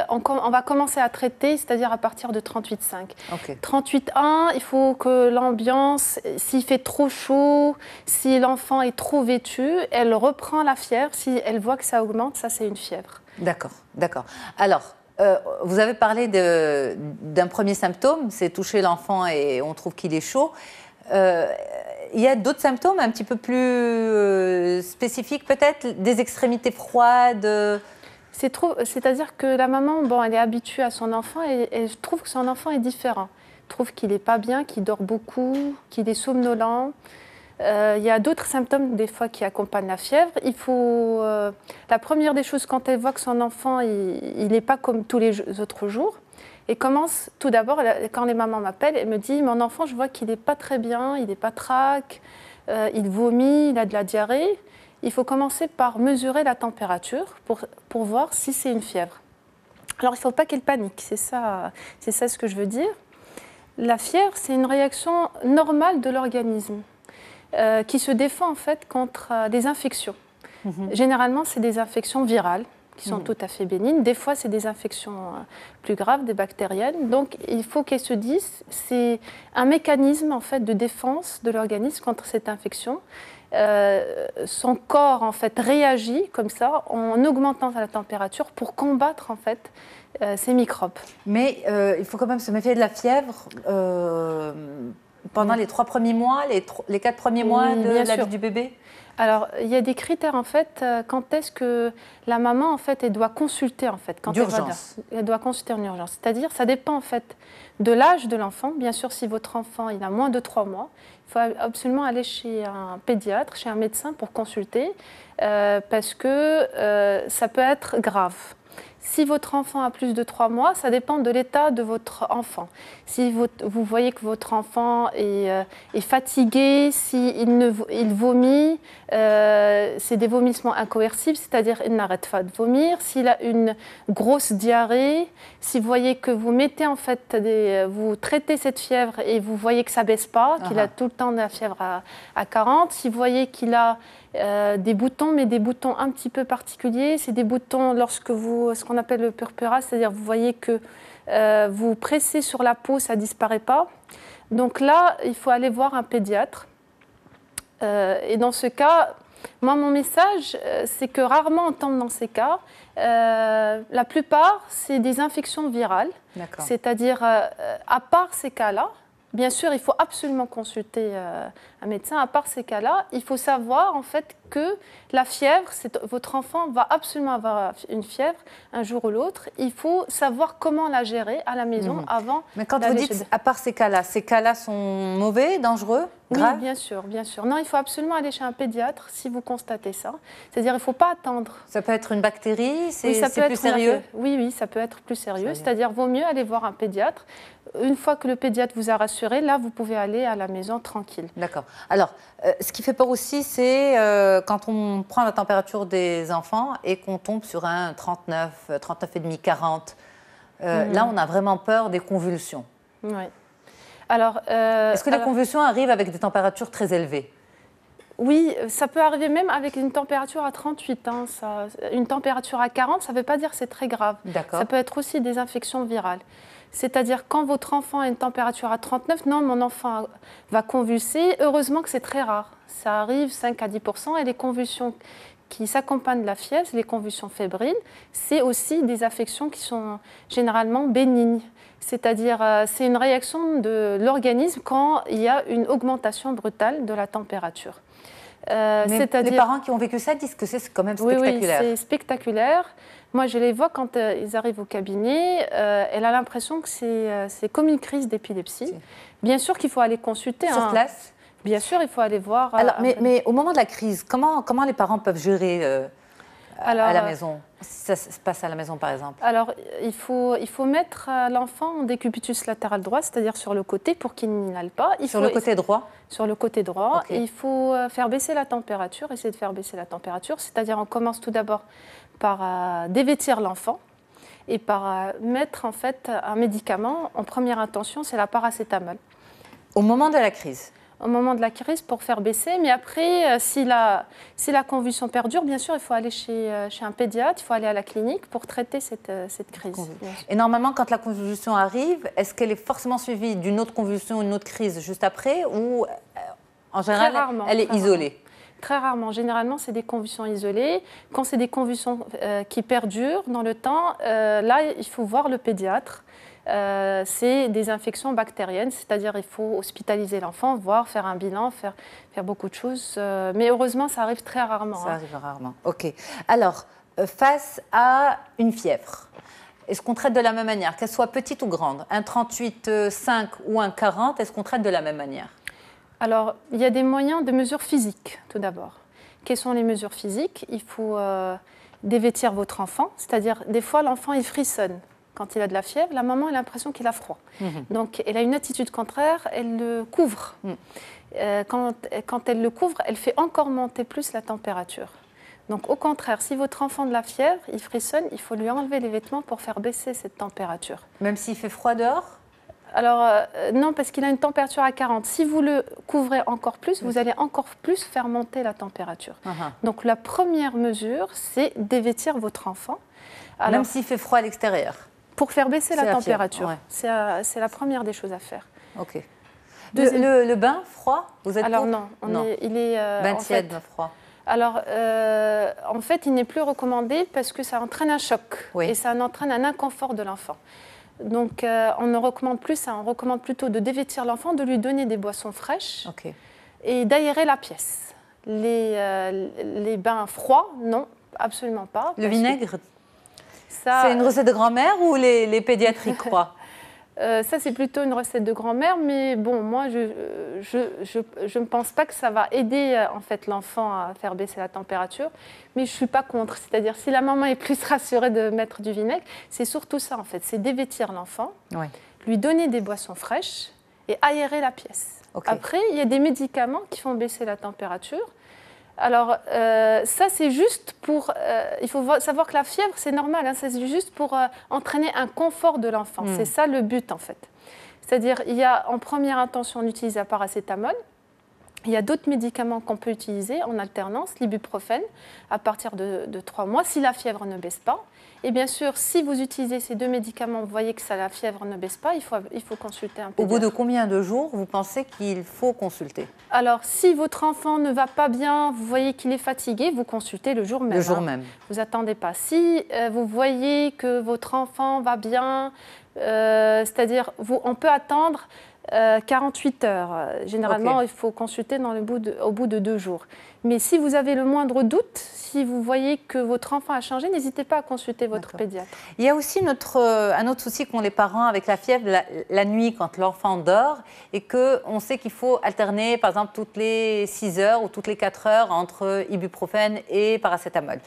On va commencer à traiter, c'est-à-dire à partir de 38,5. Okay. 38,1, il faut que l'ambiance, s'il fait trop chaud, si l'enfant est trop vêtu, elle reprend la fièvre. Si elle voit que ça augmente, ça c'est une fièvre. D'accord, d'accord. Alors, vous avez parlé d'un premier symptôme, c'est toucher l'enfant et on trouve qu'il est chaud. Il y a d'autres symptômes un petit peu plus spécifiques peut-être, des extrémités froides. C'est-à-dire que la maman, elle est habituée à son enfant et elle trouve que son enfant est différent. Elle trouve qu'il n'est pas bien, qu'il dort beaucoup, qu'il est somnolent. Il y a d'autres symptômes des fois qui accompagnent la fièvre. La première des choses, quand elle voit que son enfant il n'est pas comme tous les autres jours, et commence tout d'abord, quand les mamans m'appellent, elle me dit « Mon enfant, je vois qu'il n'est pas très bien, il n'est pas trac, il vomit, il a de la diarrhée. » Il faut commencer par mesurer la température pour voir si c'est une fièvre. Alors, il ne faut pas qu'elle panique, c'est ça ce que je veux dire. La fièvre, c'est une réaction normale de l'organisme qui se défend en fait contre des infections. Généralement, c'est des infections virales qui sont tout à fait bénignes. Des fois, c'est des infections plus graves, des bactériennes. Donc, il faut qu'elle se dise, c'est un mécanisme en fait de défense de l'organisme contre cette infection. Son corps en fait réagit comme ça en augmentant la température pour combattre en fait ces microbes. Mais il faut quand même se méfier de la fièvre pendant les 3 premiers mois, les 4 premiers mois de la vie du bébé. Alors, il y a des critères, en fait, quand est-ce que la maman, en fait, elle doit consulter, en fait. D'urgence. Elle doit consulter en urgence. C'est-à-dire, ça dépend, en fait, de l'âge de l'enfant. Bien sûr, si votre enfant, il a moins de 3 mois, il faut absolument aller chez un pédiatre, chez un médecin pour consulter, parce que ça peut être grave. Si votre enfant a plus de 3 mois, ça dépend de l'état de votre enfant. Si vous voyez que votre enfant est fatigué, il vomit, c'est des vomissements incoercibles, c'est-à-dire il n'arrête pas de vomir. S'il a une grosse diarrhée, si vous voyez que vous mettez en fait, vous traitez cette fièvre et vous voyez que ça ne baisse pas, qu'il a tout le temps de la fièvre à 40, si vous voyez qu'il a des boutons, mais des boutons un petit peu particuliers. C'est des boutons lorsque ce qu'on appelle le purpura, c'est-à-dire vous voyez que vous pressez sur la peau, ça ne disparaît pas. Donc là, il faut aller voir un pédiatre. Et dans ce cas, moi, mon message, c'est que rarement on tombe dans ces cas. La plupart, c'est des infections virales. C'est-à-dire, à part ces cas-là, bien sûr, il faut absolument consulter un médecin. À part ces cas-là, il faut savoir en fait que la fièvre, votre enfant va absolument avoir une fièvre un jour ou l'autre. Il faut savoir comment la gérer à la maison avant. Mais quand vous dites à part ces cas-là sont mauvais, dangereux, graves? Oui, bien sûr, bien sûr. Non, il faut absolument aller chez un pédiatre si vous constatez ça. C'est-à-dire, il ne faut pas attendre. Ça peut être une bactérie, c'est oui, plus sérieux? Oui, ça peut être plus sérieux. C'est-à-dire, vaut mieux aller voir un pédiatre. Une fois que le pédiatre vous a rassuré, là, vous pouvez aller à la maison tranquille. D'accord. Alors, ce qui fait peur aussi, c'est quand on prend la température des enfants et qu'on tombe sur un 39, 39,5, 40. Là, on a vraiment peur des convulsions. Oui. Alors, est-ce que les convulsions arrivent avec des températures très élevées? Oui, ça peut arriver même avec une température à 38. Hein, une température à 40, ça ne veut pas dire que c'est très grave. Ça peut être aussi des infections virales. C'est-à-dire quand votre enfant a une température à 39, non, mon enfant va convulser. Heureusement que c'est très rare. Ça arrive 5 à 10%. Et les convulsions qui s'accompagnent de la fièvre, les convulsions fébriles, c'est aussi des affections qui sont généralement bénignes. C'est-à-dire, c'est une réaction de l'organisme quand il y a une augmentation brutale de la température. Les parents qui ont vécu ça disent que c'est quand même spectaculaire. Oui, c'est spectaculaire. Moi, je les vois quand ils arrivent au cabinet. Elle a l'impression que c'est comme une crise d'épilepsie. Bien sûr qu'il faut aller consulter. Sur place ? Bien sûr, il faut aller voir. Alors, mais au moment de la crise, comment les parents peuvent gérer à la maison, si ça se passe à la maison par exemple? Alors, il faut mettre l'enfant en décubitus latéral droit, c'est-à-dire sur le côté pour qu'il n'inhale pas. Sur le côté droit? Sur le côté droit. Okay. Et il faut faire baisser la température, essayer de faire baisser la température. C'est-à-dire, on commence tout d'abord par dévêtir l'enfant et par mettre en fait un médicament. En première intention, c'est la paracétamol. Au moment de la crise? Au moment de la crise pour faire baisser. Mais après, si la convulsion perdure, bien sûr, il faut aller chez un pédiatre, il faut aller à la clinique pour traiter cette crise. Et normalement, quand la convulsion arrive, est-ce qu'elle est forcément suivie d'une autre convulsion, une autre crise juste après, ou en général, elle est isolée? Très rarement. Généralement, c'est des convulsions isolées. Quand c'est des convulsions qui perdurent dans le temps, là, il faut voir le pédiatre. C'est des infections bactériennes, c'est-à-dire il faut hospitaliser l'enfant, faire un bilan, faire beaucoup de choses. Mais heureusement, ça arrive très rarement. Ça arrive rarement. OK. Alors, face à une fièvre, est-ce qu'on traite de la même manière, qu'elle soit petite ou grande? Un 38,5 ou un 40, est-ce qu'on traite de la même manière? Alors, il y a des moyens de mesure physique, tout d'abord. Quelles sont les mesures physiques? Il faut dévêtir votre enfant, c'est-à-dire des fois l'enfant il frissonne. Quand il a de la fièvre, la maman a l'impression qu'il a froid. Donc, elle a une attitude contraire, elle le couvre. Quand elle le couvre, elle fait encore monter plus la température. Donc, au contraire, si votre enfant a de la fièvre, il frissonne, il faut lui enlever les vêtements pour faire baisser cette température. Même s'il fait froid dehors? Alors, non, parce qu'il a une température à 40. Si vous le couvrez encore plus, vous allez encore plus faire monter la température. Donc, la première mesure, c'est dévêtir votre enfant. Alors, même s'il fait froid à l'extérieur? Pour faire baisser la température. Ouais. C'est la première des choses à faire. OK. Le bain froid, vous êtes Alors pour? non, il est... bain tiède, froid. Alors, en fait, il n'est plus recommandé parce que ça entraîne un choc. Oui. Et ça entraîne un inconfort de l'enfant. Donc, on ne recommande plus ça. On recommande plutôt de dévêtir l'enfant, de lui donner des boissons fraîches et d'aérer la pièce. Les bains froids, non, absolument pas. Le vinaigre? C'est une recette de grand-mère ou les pédiatres y croient? Ça, c'est plutôt une recette de grand-mère, mais bon, moi, je ne pense pas que ça va aider en fait, l'enfant à faire baisser la température, mais je ne suis pas contre. C'est-à-dire, si la maman est plus rassurée de mettre du vinaigre, c'est surtout ça, en fait, c'est dévêtir l'enfant, lui donner des boissons fraîches et aérer la pièce. Après, il y a des médicaments qui font baisser la température. Alors, ça, c'est juste pour... il faut savoir que la fièvre, c'est normal, hein, c'est juste pour entraîner un confort de l'enfant. C'est ça le but, en fait. C'est-à-dire, il y a en première intention, on utilise la paracétamol. Il y a d'autres médicaments qu'on peut utiliser en alternance, l'ibuprofène, à partir de 3 mois, si la fièvre ne baisse pas. Et bien sûr, si vous utilisez ces 2 médicaments, vous voyez que la fièvre ne baisse pas, il faut consulter un pédiatre. Au bout de combien de jours, vous pensez qu'il faut consulter? Alors, si votre enfant ne va pas bien, vous voyez qu'il est fatigué, vous consultez le jour même. Le jour même. Vous n'attendez pas. Si vous voyez que votre enfant va bien, c'est-à-dire on peut attendre 48 heures. Généralement, il faut consulter au bout de 2 jours. Mais si vous avez le moindre doute, si vous voyez que votre enfant a changé, n'hésitez pas à consulter votre pédiatre. Il y a aussi un autre souci qu'ont les parents avec la fièvre la nuit quand l'enfant dort et qu'on sait qu'il faut alterner, par exemple, toutes les 6 heures ou toutes les 4 heures entre ibuprofène et paracétamol.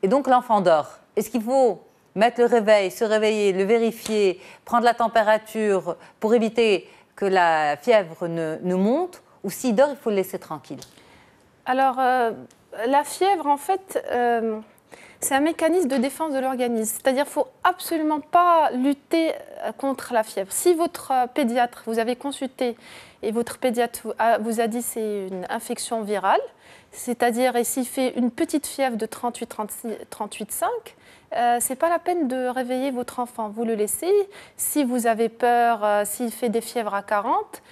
Et donc, l'enfant dort. Est-ce qu'il faut mettre le réveil, se réveiller, le vérifier, prendre la température pour éviter que la fièvre ne monte, ou s'il dort, il faut le laisser tranquille? Alors, la fièvre, en fait, c'est un mécanisme de défense de l'organisme. C'est-à-dire qu'il ne faut absolument pas lutter contre la fièvre. Si votre pédiatre, vous avez consulté et votre pédiatre vous a dit que c'est une infection virale, c'est-à-dire s'il fait une petite fièvre de 38,5, ce n'est pas la peine de réveiller votre enfant. Vous le laissez. Si vous avez peur, s'il fait des fièvres à 40,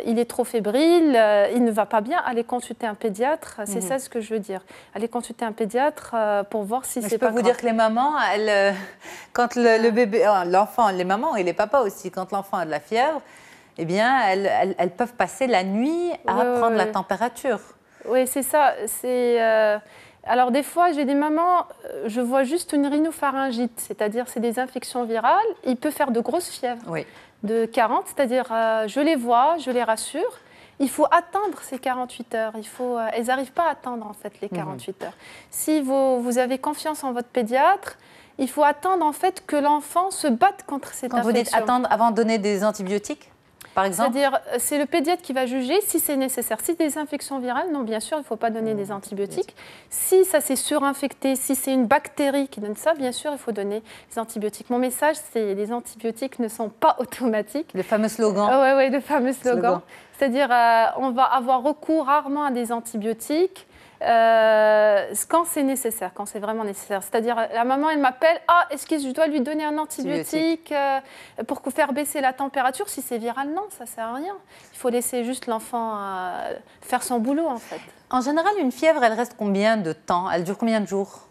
il est trop fébrile, il ne va pas bien, allez consulter un pédiatre. C'est ça ce que je veux dire. Allez consulter un pédiatre pour voir si c'est pas grave. Je peux vous dire que les mamans, quand le bébé, l'enfant, les mamans et les papas aussi, quand l'enfant a de la fièvre, eh bien, elles peuvent passer la nuit à prendre la température. Oui, c'est ça. Alors des fois, j'ai des mamans, je vois juste une rhinopharyngite, c'est-à-dire c'est des infections virales. Il peut faire de grosses fièvres. Oui. De 40, c'est-à-dire je les vois, je les rassure. Il faut attendre ces 48 heures. Elles n'arrivent pas à attendre en fait les 48 heures. Si vous avez confiance en votre pédiatre, il faut attendre en fait que l'enfant se batte contre cette infection. Quand vous dites attendre avant de donner des antibiotiques, par exemple? C'est-à-dire, c'est le pédiatre qui va juger si c'est nécessaire. Si des infections virales, non, bien sûr, il ne faut pas donner des antibiotiques. Si ça s'est surinfecté, si c'est une bactérie qui donne ça, bien sûr, il faut donner des antibiotiques. Mon message, c'est les antibiotiques ne sont pas automatiques. Le fameux slogan. Oui, le fameux slogan. C'est-à-dire, on va avoir recours rarement à des antibiotiques. Quand c'est nécessaire, quand c'est vraiment nécessaire. C'est-à-dire, la maman, elle m'appelle, est-ce que je dois lui donner un antibiotique pour faire baisser la température? Si c'est viral, non, ça ne sert à rien. Il faut laisser juste l'enfant faire son boulot, en fait. En général, une fièvre, elle reste combien de temps? Elle dure combien de jours?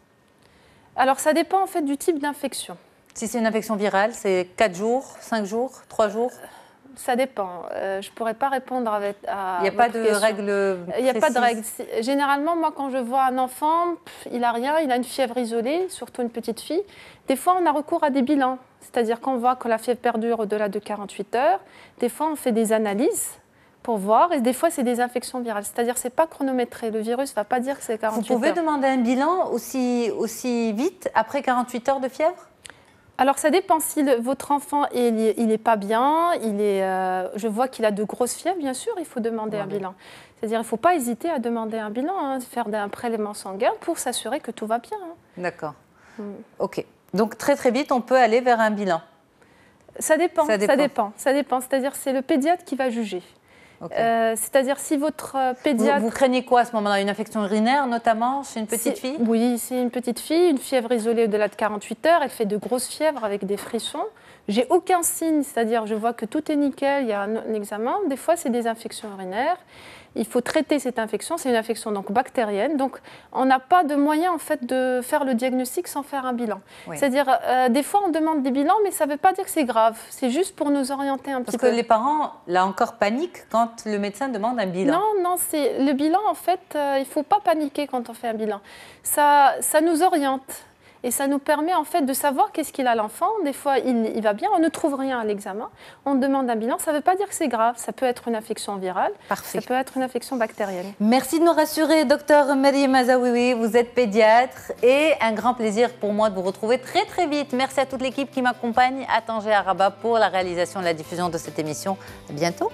Alors, ça dépend, en fait, du type d'infection. Si c'est une infection virale, c'est 4 jours, 5 jours, 3 jours? Ça dépend. Je ne pourrais pas répondre à Il n'y a pas de règle précise. Il n'y a pas de règle. Généralement, moi, quand je vois un enfant, il n'a rien, il a une fièvre isolée, surtout une petite fille. Des fois, on a recours à des bilans. C'est-à-dire qu'on voit que la fièvre perdure au-delà de 48 heures. Des fois, on fait des analyses pour voir. Et des fois, c'est des infections virales. C'est-à-dire que ce n'est pas chronométré. Le virus ne va pas dire que c'est 48 heures. Vous pouvez demander un bilan aussi vite, après 48 heures de fièvre? Alors, ça dépend si votre enfant il n'est pas bien, je vois qu'il a de grosses fièvres, bien sûr, il faut demander un bilan. C'est-à-dire qu'il ne faut pas hésiter à demander un bilan, faire un prélèvement sanguin pour s'assurer que tout va bien. D'accord. OK. Donc, très, très vite, on peut aller vers un bilan? Ça dépend. C'est-à-dire c'est le pédiatre qui va juger. Okay. C'est-à-dire si votre pédiatre... Vous craignez quoi à ce moment-là? Une infection urinaire notamment chez une petite fille? Oui, c'est une petite fille, une fièvre isolée au-delà de 48 heures, elle fait de grosses fièvres avec des frissons. J'ai aucun signe, c'est-à-dire je vois que tout est nickel, il y a un examen. Des fois, c'est des infections urinaires. Il faut traiter cette infection, c'est une infection donc bactérienne. Donc, on n'a pas de moyen en fait de faire le diagnostic sans faire un bilan. Oui. C'est-à-dire, des fois, on demande des bilans, mais ça ne veut pas dire que c'est grave. C'est juste pour nous orienter un petit peu. Parce que les parents, là encore, paniquent quand le médecin demande un bilan. Non, le bilan, en fait, il ne faut pas paniquer quand on fait un bilan. Ça nous oriente. Et ça nous permet en fait de savoir qu'est-ce qu'il a l'enfant. Des fois, il va bien, on ne trouve rien à l'examen. On demande un bilan, ça ne veut pas dire que c'est grave. Ça peut être une infection virale, Parfait. Ça peut être une infection bactérienne. Merci de nous rassurer, Dr Mariam Azaouiwi. Vous êtes pédiatre et un grand plaisir pour moi de vous retrouver très très vite. Merci à toute l'équipe qui m'accompagne à Tanger, à Rabat pour la réalisation et la diffusion de cette émission. À bientôt.